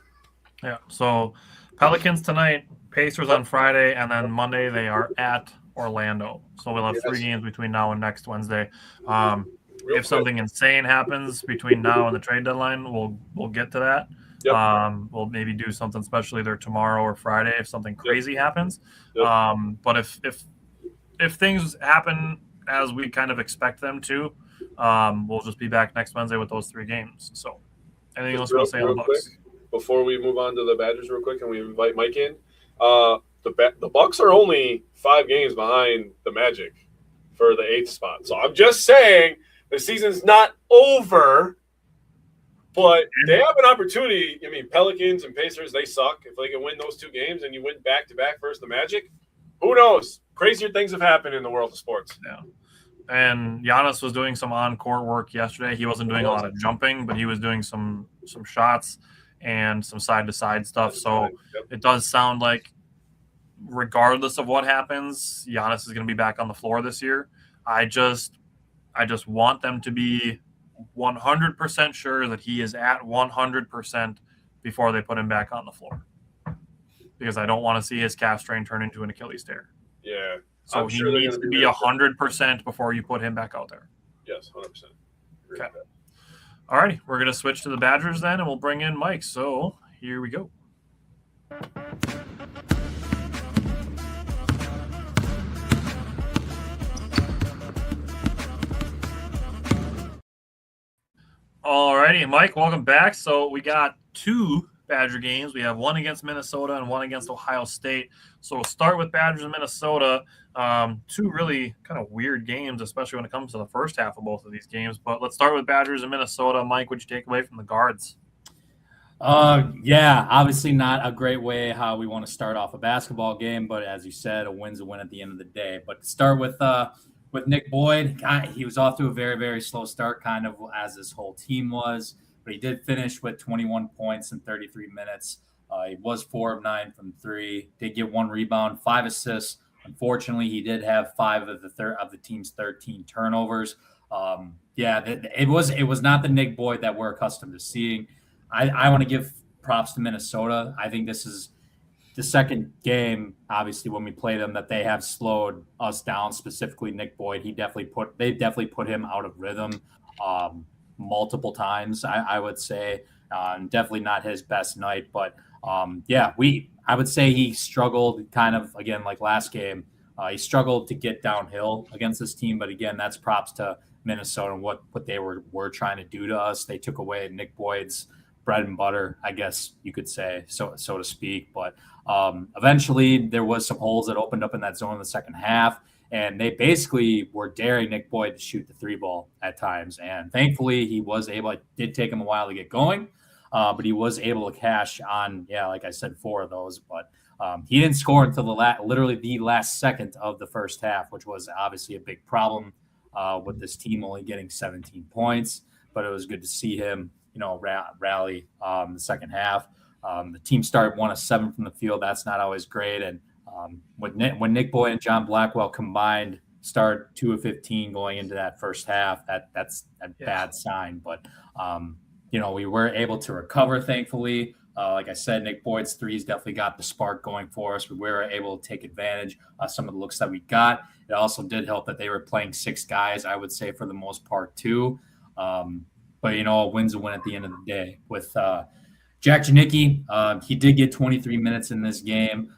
Yeah. So Pelicans tonight, Pacers on Friday, and then Monday they are at Orlando. So we'll have 3 games between now and next Wednesday. If something insane happens between now and the trade deadline, we'll get to that. Yep. We'll maybe do something special either tomorrow or Friday if something crazy happens. Yep. But if things happen as we kind of expect them to, we'll just be back next Wednesday with those 3 games. So anything else you want to say on the Bucks? Before we move on to the Badgers real quick and we invite Mike in, the Bucks are only 5 games behind the Magic for the 8th spot. So I'm just saying the season's not over, but they have an opportunity. I mean, Pelicans and Pacers, they suck. If they can win those 2 games and you win back-to-back versus the Magic, who knows? Crazier things have happened in the world of sports. Yeah. And Giannis was doing some on-court work yesterday. He wasn't doing a lot of jumping, but he was doing some shots and some side-to-side stuff. So it does sound like regardless of what happens, Giannis is going to be back on the floor this year. I just want them to be 100% sure that he is at 100% before they put him back on the floor, because I don't want to see his calf strain turn into an Achilles tear. Yeah. So he needs to be 100% before you put him back out there. Yes, 100%. Okay. All righty. We're going to switch to the Badgers then, and we'll bring in Mike. So here we go. All righty, Mike, welcome back. So we got 2 Badger games. We have one against Minnesota and one against Ohio State. So we'll start with Badgers and Minnesota. 2 really kind of weird games, especially when it comes to the first half of both of these games. But let's start with Badgers and Minnesota. Mike, what'd you take away from the guards? Yeah, obviously not a great way how we want to start off a basketball game, but as you said, a win's a win at the end of the day. But to start with Nick Boyd, he was off to a very, very slow start, kind of as this whole team was. But he did finish with 21 points in 33 minutes. He was 4 of 9 from 3. Did get 1 rebound, 5 assists. Unfortunately, he did have 5 of the team's 13 turnovers. It was not the Nick Boyd that we're accustomed to seeing. I want to give props to Minnesota. I think this is the second game, obviously, when we play them, that they have slowed us down, specifically Nick Boyd. They definitely put him out of rhythm multiple times, I would say. Definitely not his best night, but I would say he struggled kind of, again, like last game. He struggled to get downhill against this team, but again, that's props to Minnesota and what they were trying to do to us. They took away Nick Boyd's bread and butter, I guess you could say, so to speak. But eventually there was some holes that opened up in that zone in the second half, and they basically were daring Nick Boyd to shoot the 3 ball at times. And thankfully he was able. It did take him a while to get going, but he was able to cash on, like I said, 4 of those. But he didn't score until literally the last second of the first half, which was obviously a big problem with this team only getting 17 points. But it was good to see him, rally the second half. The team started 1 of 7 from the field. That's not always great. And when Nick Boyd and John Blackwell combined start 2 of 15 going into that first half, that's a bad sign. But we were able to recover, thankfully. Like I said, Nick Boyd's threes definitely got the spark going for us. We were able to take advantage of some of the looks that we got. It also did help that they were playing 6 guys, I would say, for the most part, too. But, a win's a win at the end of the day. With Jack Janicki, he did get 23 minutes in this game.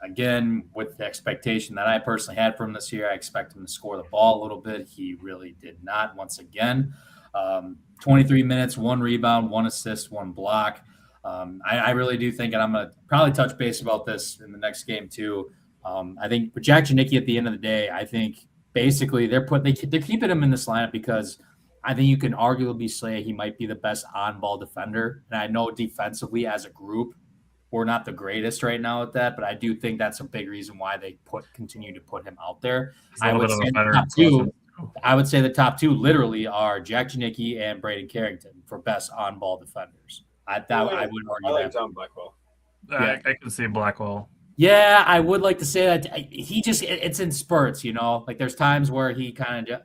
Again, with the expectation that I personally had for him this year, I expect him to score the ball a little bit. He really did not once again. 23 minutes, 1 rebound, 1 assist, 1 block. I really do think, and I'm going to probably touch base about this in the next game too. I think with Jack Janicki at the end of the day, I think basically they're keeping him in this lineup because I think you can arguably say he might be the best on-ball defender. And I know defensively as a group, we're not the greatest right now at that, but I do think that's a big reason why they continue to put him out there. I would say the top two literally are Jack Janicki and Braden Carrington for best on-ball defenders. I would argue like that. John Blackwell. I can see Blackwell. Yeah, I would like to say that it's in spurts, like there's times where he kind of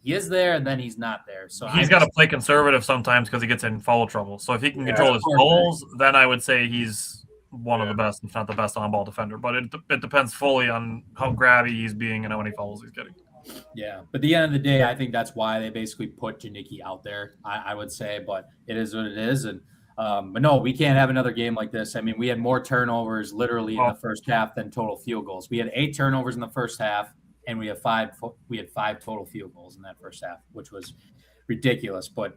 he is there and then he's not there. So he's got to play conservative sometimes because he gets in foul trouble. So if he can control his goals, then I would say he's one of the best, if not the best on-ball defender. But it depends fully on how grabby he's being and how many fouls he's getting. Yeah, but at the end of the day, I think that's why they basically put Janicki out there, I would say. But it is what it is. And but no, we can't have another game like this. I mean, we had more turnovers literally in the first half than total field goals. We had 8 turnovers in the first half, and we had 5 total field goals in that first half, which was ridiculous. But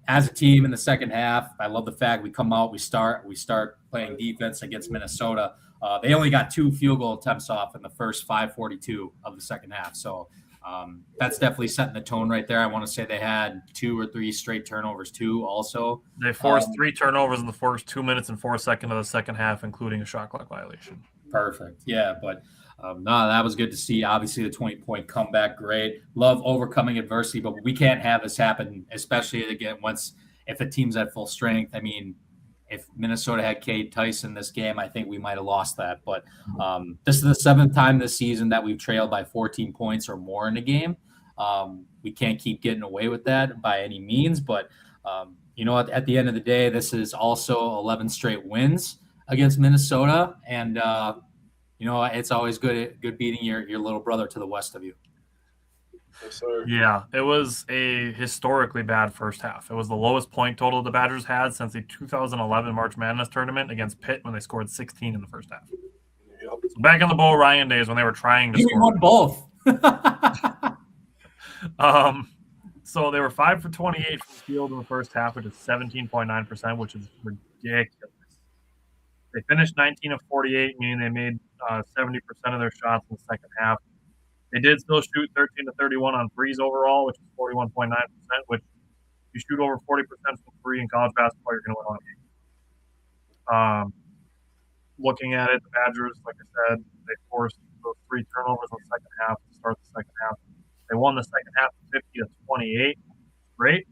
as a team in the second half, I love the fact we come out, we start playing defense against Minnesota. They only got 2 field goal attempts off in the first 5:42 of the second half. So that's definitely setting the tone right there. I want to say they had 2 or 3 straight turnovers too. Also, they forced 3 turnovers in the first 2 minutes and 4 seconds of the second half, including a shot clock violation. Perfect. Yeah, but no, that was good to see. Obviously, the 20-point comeback, great. Love overcoming adversity, but we can't have this happen, especially again if a team's at full strength. I mean, if Minnesota had Cade Tyson this game, I think we might have lost that. But this is the 7th time this season that we've trailed by 14 points or more in a game. We can't keep getting away with that by any means. But, at the end of the day, this is also 11 straight wins against Minnesota. And, it's always good beating your little brother to the west of you. Yes, sir. Yeah, it was a historically bad first half. It was the lowest point total the Badgers had since the 2011 March Madness tournament against Pitt when they scored 16 in the first half. Yep. So back in the Bo Ryan days when they were trying to score. Won both. So they were 5 for 28 from the field in the first half, which is 17.9%, which is ridiculous. They finished 19 of 48, meaning they made 70% of their shots in the second half. They did still shoot 13 to 31 on threes overall, which is 41.9%, which if you shoot over 40% from three in college basketball, you're going to win a game. Looking at it, the Badgers, like I said, they forced those 3 turnovers in the second half to start the second half. They won the second half 50 to 28. Great.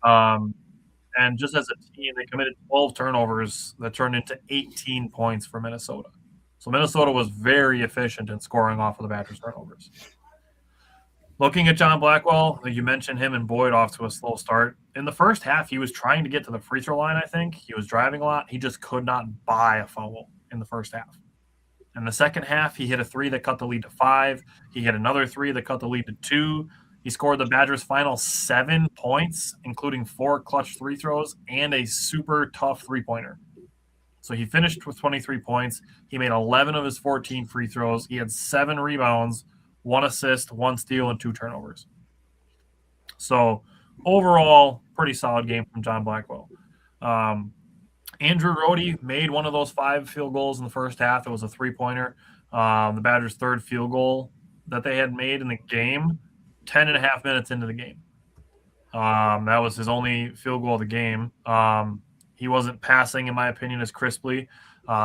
And just as a team, they committed 12 turnovers that turned into 18 points for Minnesota. So Minnesota was very efficient in scoring off of the Badgers' turnovers. Looking at John Blackwell, you mentioned him and Boyd off to a slow start. In the first half, he was trying to get to the free throw line, I think. He was driving a lot. He just could not buy a foul in the first half. In the second half, he hit a 3 that cut the lead to 5. He hit another 3 that cut the lead to 2. He scored the Badgers' final 7 points, including 4 clutch free throws and a super tough three-pointer. So he finished with 23 points. He made 11 of his 14 free throws. He had 7 rebounds, 1 assist, 1 steal, and 2 turnovers. So overall, pretty solid game from John Blackwell. Andrew Rohde made one of those 5 field goals in the first half. It was a three-pointer. The Badgers' third field goal that they had made in the game, 10 and a half minutes into the game. That was his only field goal of the game. He wasn't passing, in my opinion, as crisply.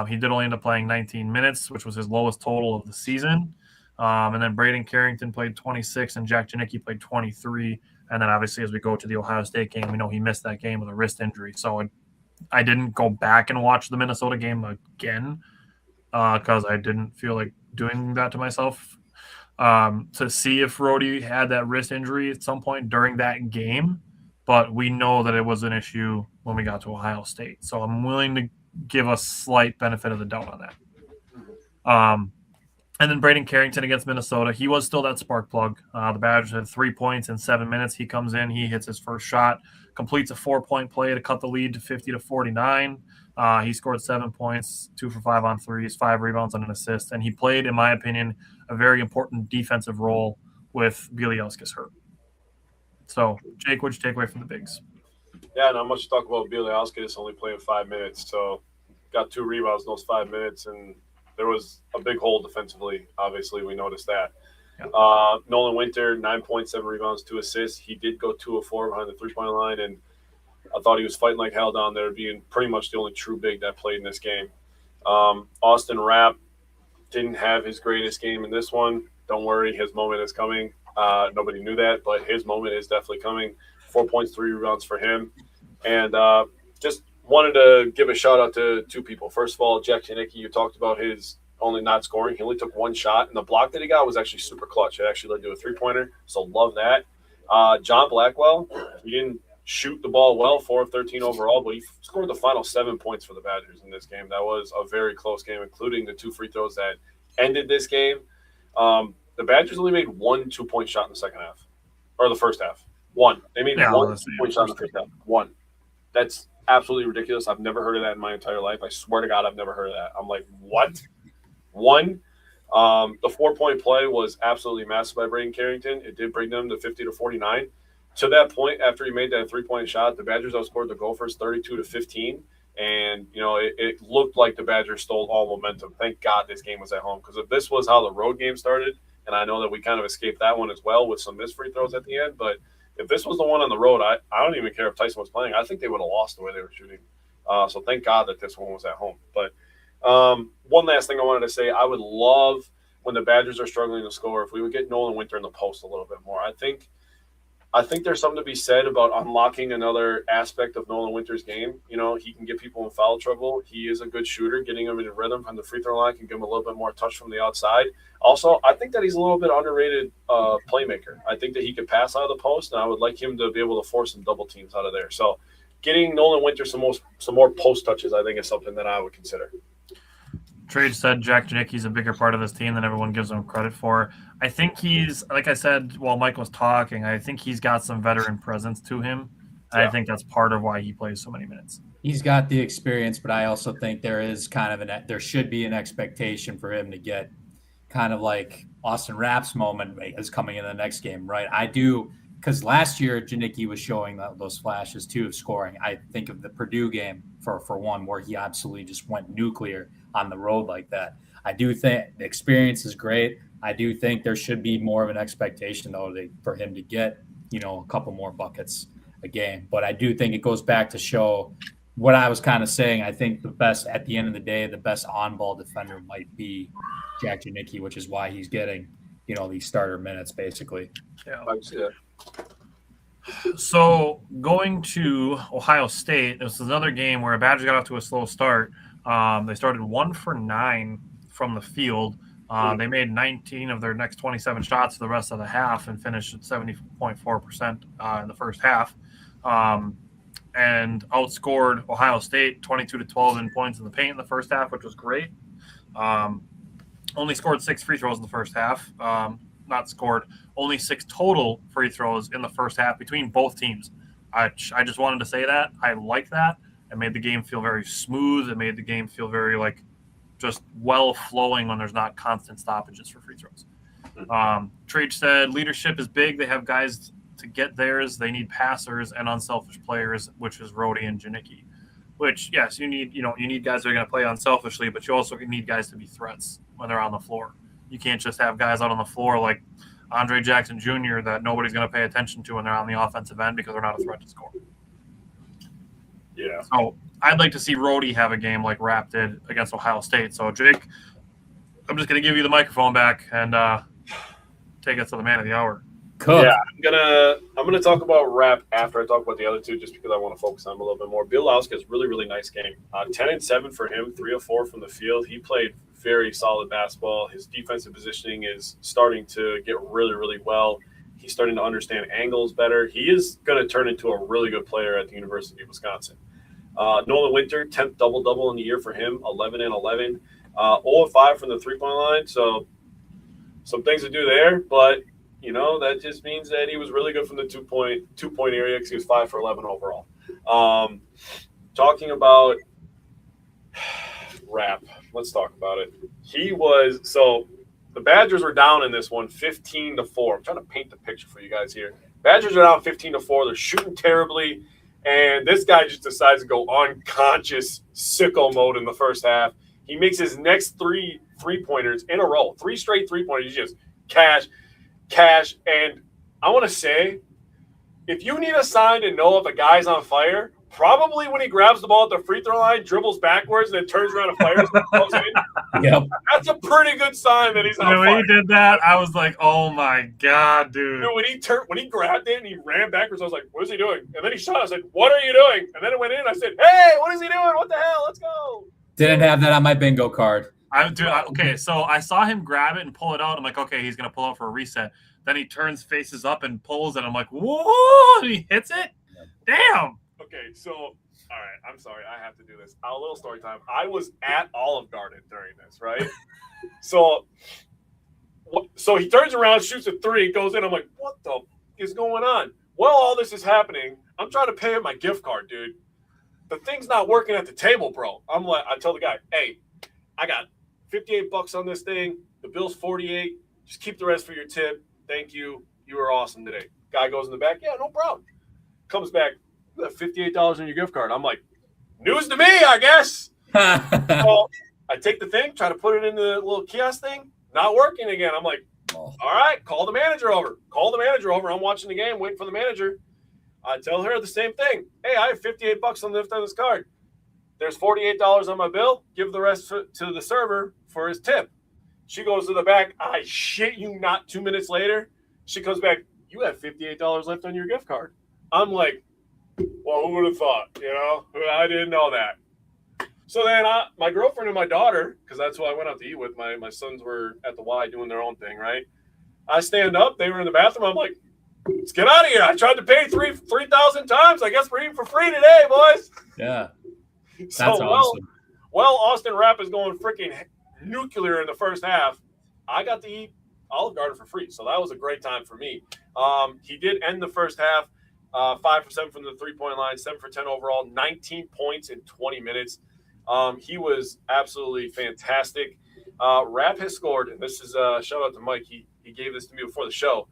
He did only end up playing 19 minutes, which was his lowest total of the season. And then Braden Carrington played 26 and Jack Janicki played 23. And then obviously as we go to the Ohio State game, we know he missed that game with a wrist injury. So I didn't go back and watch the Minnesota game again because I didn't feel like doing that to myself. To see if Rohde had that wrist injury at some point during that game. But we know that it was an issue when we got to Ohio State. So I'm willing to give a slight benefit of the doubt on that. And then Braden Carrington against Minnesota, he was still that spark plug. The Badgers had 3 points in 7 minutes. He comes in, he hits his first shot, completes a 4-point play to cut the lead to 50 to 49. He scored 7 points, 2 for 5 on threes, 5 rebounds and an assist. And he played, in my opinion, a very important defensive role with Bieliauskas hurt. So, Jake, what'd you take away from the bigs? Yeah, not much to talk about. Bielawskis only playing 5 minutes, so got 2 rebounds in those 5 minutes, and there was a big hole defensively. Obviously, we noticed that. Yeah. Nolan Winter, 9.7 rebounds, 2 assists. He did go 2 of 4 behind the three-point line, and I thought he was fighting like hell down there, being pretty much the only true big that played in this game. Austin Rapp didn't have his greatest game in this one. Don't worry, his moment is coming. Nobody knew that, but his moment is definitely coming. 4 points, 3 rebounds for him. And just wanted to give a shout-out to 2 people. First of all, Jack Janicki, you talked about his only not scoring. He only took 1 shot, and the block that he got was actually super clutch. It actually led to a 3-pointer, so love that. John Blackwell, he didn't shoot the ball well, 4 of 13 overall, but he scored the final 7 points for the Badgers in this game. That was a very close game, including the 2 free throws that ended this game. The Badgers only made 1 2-point shot in the second half, or the first half. 1. They made 1 2-point shot in the first half. 1. That's absolutely ridiculous. I've never heard of that in my entire life. I swear to God, I've never heard of that. I'm like, what? 1. The 4-point play was absolutely massive by Braden Carrington. It did bring them to 50-49. To that point, after he made that 3-point shot, the Badgers outscored the Gophers 32-15. And, it looked like the Badgers stole all momentum. Thank God this game was at home, because if this was how the road game started, and I know that we kind of escaped that one as well with some missed free throws at the end, but if this was the one on the road, I don't even care if Tyson was playing. I think they would have lost the way they were shooting. So thank God that this one was at home. But one last thing I wanted to say, I would love when the Badgers are struggling to score if we would get Nolan Winter in the post a little bit more. I think there's something to be said about unlocking another aspect of Nolan Winter's game. He can get people in foul trouble. He is a good shooter. Getting him in rhythm from the free throw line can give him a little bit more touch from the outside. Also, I think that he's a little bit underrated playmaker. I think that he could pass out of the post, and I would like him to be able to force some double teams out of there. So getting Nolan Winter some more post touches, I think, is something that I would consider. Trade said Jack Janicki's a bigger part of this team than everyone gives him credit for. I think he's, like I said while Mike was talking, I think he's got some veteran presence to him. Yeah. I think that's part of why he plays so many minutes. He's got the experience, but I also think there is there should be an expectation for him to get kind of like Austin Rapp's moment is coming in the next game, right? I do, because last year Janicki was showing those flashes too of scoring. I think of the Purdue game for one where he absolutely just went nuclear on the road like that. I do think the experience is great. I do think there should be more of an expectation, though, for him to get, a couple more buckets a game. But I do think it goes back to show what I was kind of saying. I think at the end of the day, the best on-ball defender might be Jack Janicki, which is why he's getting, these starter minutes, basically. Yeah. So going to Ohio State, this is another game where Badgers got off to a slow start. They started 1 for 9 from the field. They made 19 of their next 27 shots for the rest of the half and finished at 70.4% in the first half, and outscored Ohio State 22-12 in points in the paint in the first half, which was great. Only scored 6 free throws in the first half. Only 6 total free throws in the first half between both teams. I just wanted to say that. I like that. It made the game feel very smooth. It made the game feel very just well flowing when there's not constant stoppages for free throws. Trade said leadership is big. They have guys to get theirs. They need passers and unselfish players, which is Rhodey and Janicki. Which, yes, you need guys that are going to play unselfishly, but you also need guys to be threats when they're on the floor. You can't just have guys out on the floor like Andre Jackson Jr. that nobody's going to pay attention to when they're on the offensive end because they're not a threat to score. Yeah. So I'd like to see Rhodey have a game like Rapp did against Ohio State. So, Jake, I'm just going to give you the microphone back and take us to the man of the hour. Cool. Yeah, I'm gonna talk about Rapp after I talk about the other two, just because I want to focus on him a little bit more. Bielawskis, really, really nice game. 10-7 for him, 3 of 4 from the field. He played very solid basketball. His defensive positioning is starting to get really, really well. He's starting to understand angles better. He is going to turn into a really good player at the University of Wisconsin. Nolan Winter, 10th double-double in the year for him, 11 and 11. 0 of 5 from the three-point line, so some things to do there, but that just means that he was really good from the two-point area because he was 5 for 11 overall. Talking about Rapp, let's talk about it. The Badgers were down in this one 15-4. I'm trying to paint the picture for you guys here. Badgers are down 15-4. They're shooting terribly. And this guy just decides to go unconscious sicko mode in the first half. He makes his next three-pointers in a row. 3 straight three-pointers. He's just cash. And I want to say, if you need a sign to know if a guy's on fire, probably when he grabs the ball at the free throw line, dribbles backwards, and then turns around and fires and goes in. Yep. That's a pretty good sign that he's on fire. When he did that, I was like, "Oh my god, dude!" When he grabbed it and he ran backwards, I was like, "What is he doing?" And then he shot. I said, "What are you doing?" And then it went in. I said, "Hey, what is he doing? What the hell? Let's go!" Didn't have that on my bingo card. Okay, so I saw him grab it and pull it out. I'm like, okay, he's gonna pull out for a reset. Then he turns, faces up, and pulls, and I'm like, whoa! And he hits it. Damn. Okay, so all right, I'm sorry, I have to do this. A little story time. I was at Olive Garden during this, right? so he turns around, shoots a 3, goes in. I'm like, what the f- is going on? Well, all this is happening. I'm trying to pay him my gift card, dude. The thing's not working at the table, bro. I'm like, I tell the guy, hey, I got $58 on this thing. The bill's $48. Just keep the rest for your tip. Thank you. You were awesome today. Guy goes in the back. Yeah, no problem. Comes back. You have $58 on your gift card. I'm like, news to me, I guess. So I take the thing, try to put it in the little kiosk thing. Not working again. I'm like, all right, call the manager over. I'm watching the game, waiting for the manager. I tell her the same thing. Hey, I have $58 on this card. There's $48 on my bill. Give the rest to the server for his tip. She goes to the back. I shit you not, 2 minutes later, she comes back. You have $58 left on your gift card. I'm like, well, who would have thought? I didn't know that. So then my girlfriend and my daughter, because that's who I went out to eat with. My sons were at the Y doing their own thing, right? I stand up. They were in the bathroom. I'm like, let's get out of here. I tried to pay 3,000 times. I guess we're eating for free today, boys. Yeah. That's so, awesome. Well, Austin Rapp is going freaking nuclear in the first half. I got to eat Olive Garden for free, so that was a great time for me. He did end the first half 5 for 7 from the three-point line, 7 for 10 overall, 19 points in 20 minutes. He was absolutely fantastic. Rapp has scored, and this is a shout out to Mike. He gave this to me before the show.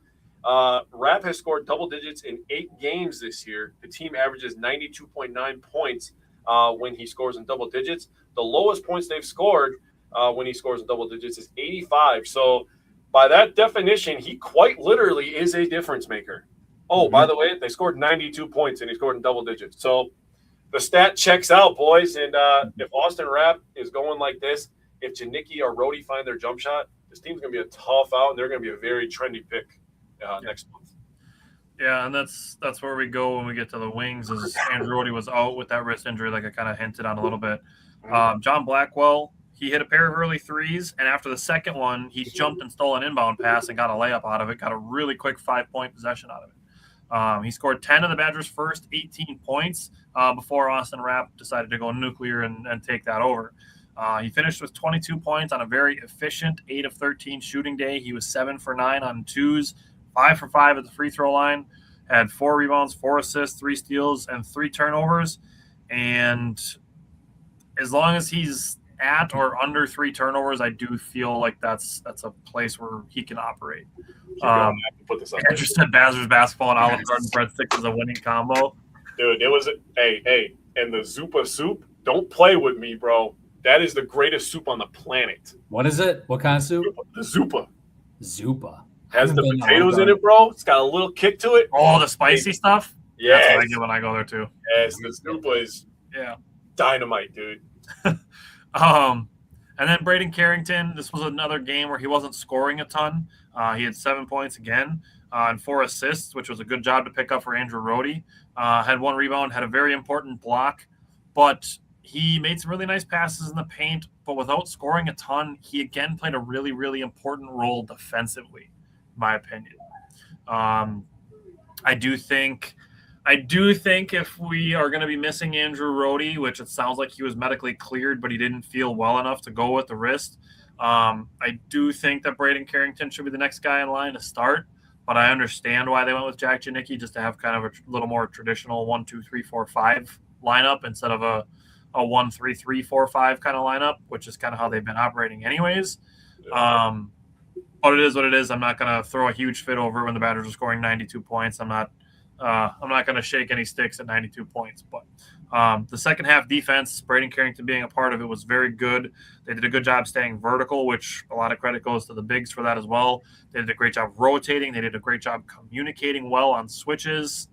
Rapp has scored double digits in 8 games this year. The team averages 92.9 points when he scores in double digits. The lowest points they've scored when he scores in double digits is 85. So by that definition, he quite literally is a difference maker. Oh, by the way, they scored 92 points and he scored in double digits. So the stat checks out, boys. And if Austin Rapp is going like this, if Janicki or Rhodey find their jump shot, this team's going to be a tough out, and they're going to be a very trendy pick next month. Yeah, and that's where we go when we get to the wings. Is Andrew Rhodey was out with that wrist injury, like I kind of hinted on a little bit. John Blackwell, he hit a pair of early threes, and after the second one, he jumped and stole an inbound pass and got a layup out of it, got a really quick 5-point possession out of it. He scored 10 of the Badgers' first 18 points before Austin Rapp decided to go nuclear and take that over. He finished with 22 points on a very efficient 8 of 13 shooting day. He was 7 for 9 on twos, 5 for 5 at the free throw line, had 4 rebounds, 4 assists, 3 steals, and 3 turnovers. And as long as he's at or under 3 turnovers, I do feel like that's a place where he can operate. Put this up. Andrew said Badgers basketball and Olive Garden breadsticks is a winning combo. Dude, it was hey, and the Zupa soup, don't play with me, bro. That is the greatest soup on the planet. What is it? What kind of soup? The Zupa. Zupa. Has the potatoes in it, bro. It's got a little kick to it. Oh, the spicy stuff? Yes. That's what I get when I go there, too. Yes, the Zupa is dynamite, dude. And then Braden Carrington, this was another game where he wasn't scoring a ton. He had 7 points again and 4 assists, which was a good job to pick up for Andrew Rhodey. Had 1 rebound, had a very important block, but he made some really nice passes in the paint, but without scoring a ton, he again played a really, really important role defensively, in my opinion. I do think if we are going to be missing Andrew Rhodey, which it sounds like he was medically cleared, but he didn't feel well enough to go with the wrist, I do think that Braden Carrington should be the next guy in line to start, but I understand why they went with Jack Janicki, just to have kind of a little more traditional 1, 2, 3, 4, 5 lineup instead of a 1, 3, 3, 4, 5 kind of lineup, which is kind of how they've been operating anyways. But it is what it is. I'm not going to throw a huge fit over when the Badgers are scoring 92 points. I'm not going to shake any sticks at 92 points. But the second half defense, Braden Carrington being a part of it, was very good. They did a good job staying vertical, which a lot of credit goes to the bigs for that as well. They did a great job rotating. They did a great job communicating well on switches,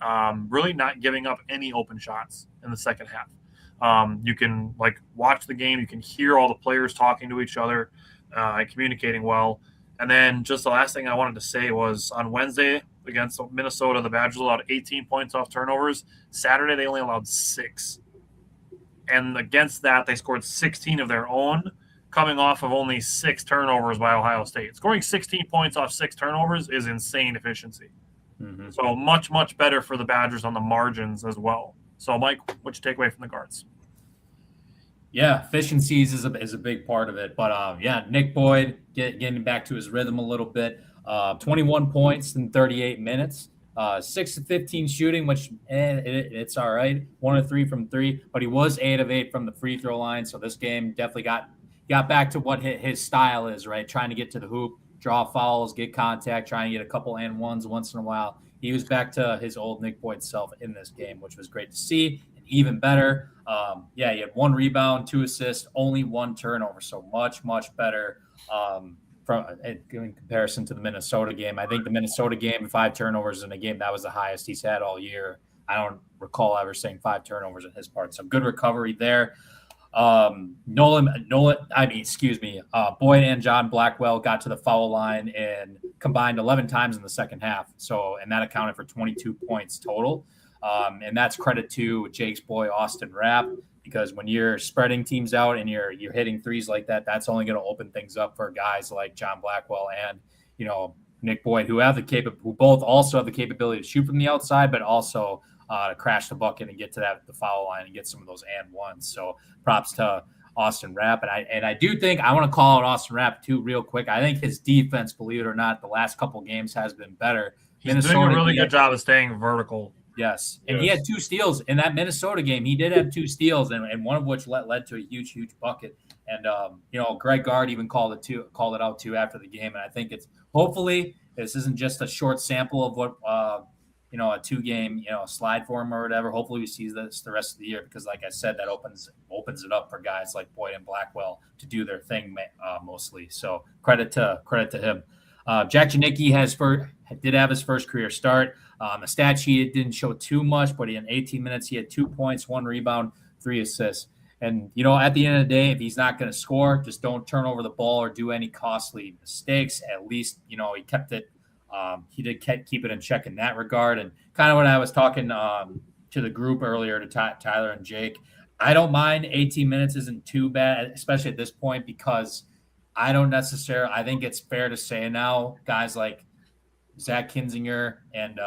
really not giving up any open shots in the second half. You can watch the game. You can hear all the players talking to each other and communicating well. And then just the last thing I wanted to say was on Wednesday against Minnesota, the Badgers allowed 18 points off turnovers. Saturday, they only allowed 6. And against that, they scored 16 of their own, coming off of only 6 turnovers by Ohio State. Scoring 16 points off 6 turnovers is insane efficiency. Mm-hmm. So much, much better for the Badgers on the margins as well. So, Mike, what'd you take away from the guards? Yeah, efficiencies is a big part of it. But, Nick Boyd getting back to his rhythm a little bit. 21 points in 38 minutes. 6 of 15 shooting, which it's all right. 1 of 3 from 3, but he was 8 of 8 from the free throw line. So this game definitely got back to what his style is, right? Trying to get to the hoop, draw fouls, get contact, trying to get a couple and ones once in a while. He was back to his old Nick Boyd self in this game, which was great to see. And even better, he had 1 rebound, 2 assists, only 1 turnover. So much, much better in comparison to the Minnesota game. I think the Minnesota game, 5 turnovers in a game, that was the highest he's had all year. I don't recall ever saying 5 turnovers in his part. So good recovery there. Boyd and John Blackwell got to the foul line and combined 11 times in the second half. And that accounted for 22 points total. And that's credit to Jake's boy, Austin Rapp, because when you're spreading teams out and you're hitting threes like that, that's only going to open things up for guys like John Blackwell and, Nick Boyd, who both also have the capability to shoot from the outside, but also to crash the bucket and get to the foul line and get some of those and ones. So props to Austin Rapp. And I do think I want to call out Austin Rapp too real quick. I think his defense, believe it or not, the last couple games has been better. He's doing a really good job of staying vertical. Yes. And he had 2 steals in that Minnesota game. He did have 2 steals, and one of which led to a huge, huge bucket. And, Greg Gard even called it out too after the game. And I think hopefully this isn't just a short sample of what, a 2-game, slide for him or whatever. Hopefully we see this the rest of the year, because like I said, that opens it up for guys like Boyd and Blackwell to do their thing mostly. So credit to him. Jack Janicki did have his first career start. A stat sheet didn't show too much, but in 18 minutes, he had 2 points, 1 rebound, 3 assists. And, at the end of the day, if he's not going to score, just don't turn over the ball or do any costly mistakes. At least, he kept it. He did keep it in check in that regard. And kind of when I was talking to the group earlier, to Tyler and Jake, I don't mind 18 minutes isn't too bad, especially at this point, because I think it's fair to say now guys like Zach Kinzinger and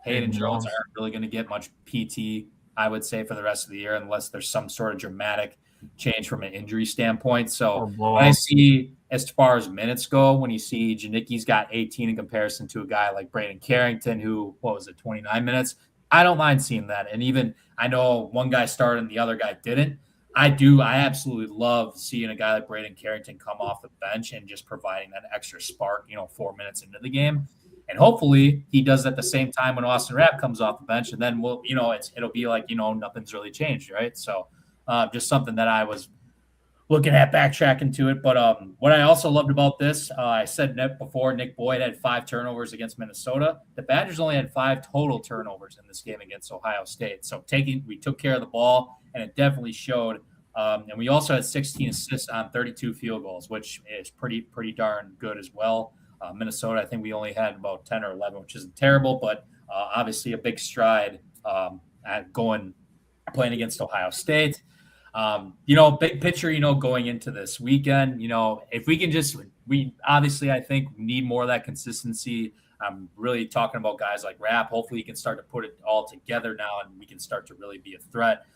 Hayden Jones aren't really going to get much PT, I would say, for the rest of the year, unless there's some sort of dramatic change from an injury standpoint. So when I see, as far as minutes go, when you see Janicki's got 18 in comparison to a guy like Braden Carrington, who, 29 minutes, I don't mind seeing that. And even I know one guy started and the other guy didn't. I absolutely love seeing a guy like Braden Carrington come off the bench and just providing that extra spark, 4 minutes into the game. And hopefully he does at the same time when Austin Rapp comes off the bench, and then it'll be like, nothing's really changed, right? So just something that I was looking at, backtracking to it. But what I also loved about this, I said before, Nick Boyd had 5 turnovers against Minnesota. The Badgers only had 5 total turnovers in this game against Ohio State. So we took care of the ball, and it definitely showed. And we also had 16 assists on 32 field goals, which is pretty darn good as well. Minnesota, I think we only had about 10 or 11, which isn't terrible, but obviously a big stride at playing against Ohio State. Big picture, going into this weekend, if we can obviously, I think, need more of that consistency. I'm really talking about guys like Rapp. Hopefully he can start to put it all together now, and we can start to really be a threat.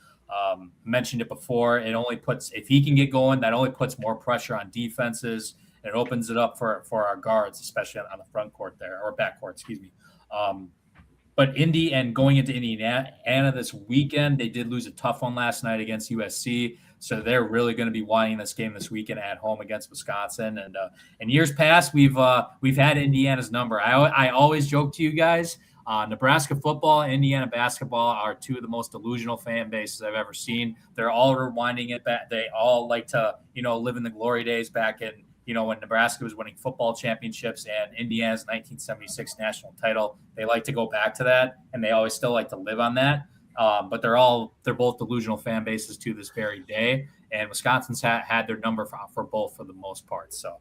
Mentioned it before. If he can get going, that only puts more pressure on defenses. And it opens it up for our guards, especially on the front court there, or back court, excuse me. But Indy and going into Indiana this weekend, they did lose a tough one last night against USC. So they're really going to be wanting this game this weekend at home against Wisconsin. And in years past, we've had Indiana's number. I always joke to you guys, Nebraska football and Indiana basketball are two of the most delusional fan bases I've ever seen. They're all rewinding it back. They all like to live in the glory days back in when Nebraska was winning football championships and Indiana's 1976 national title. They like to go back to that, and they always still like to live on that. But they're both delusional fan bases to this very day. And Wisconsin's had their number for both for the most part. So,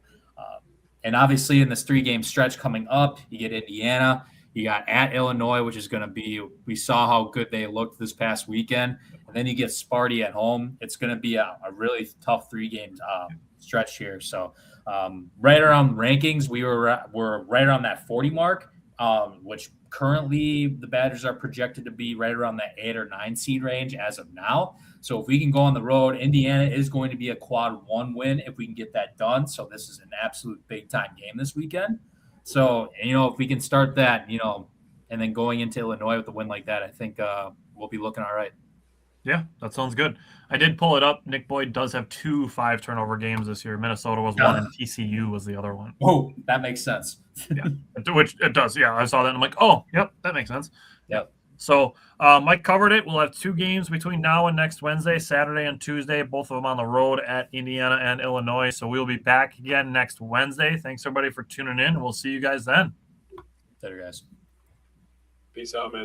and obviously in this 3-game stretch coming up, you get Indiana, you got at Illinois, which is going to be, we saw how good they looked this past weekend. And then you get Sparty at home. It's going to be a really tough 3-game stretch here. So right around rankings, we're right around that 40 mark, which currently the Badgers are projected to be right around that 8 or 9 seed range as of now. So if we can go on the road, Indiana is going to be a quad 1 win if we can get that done. So this is an absolute big time game this weekend. So, if we can start that, and then going into Illinois with a win like that, I think we'll be looking all right. Yeah, that sounds good. I did pull it up. Nick Boyd does have 2 5-turnover games this year. Minnesota was one, and TCU was the other one. Oh, that makes sense. Yeah, which it does. Yeah, I saw that, and I'm like, oh, yep, that makes sense. Yep. So Mike covered it. We'll have 2 games between now and next Wednesday, Saturday and Tuesday, both of them on the road at Indiana and Illinois. So we'll be back again next Wednesday. Thanks, everybody, for tuning in. We'll see you guys then. Later, guys. Peace out, man.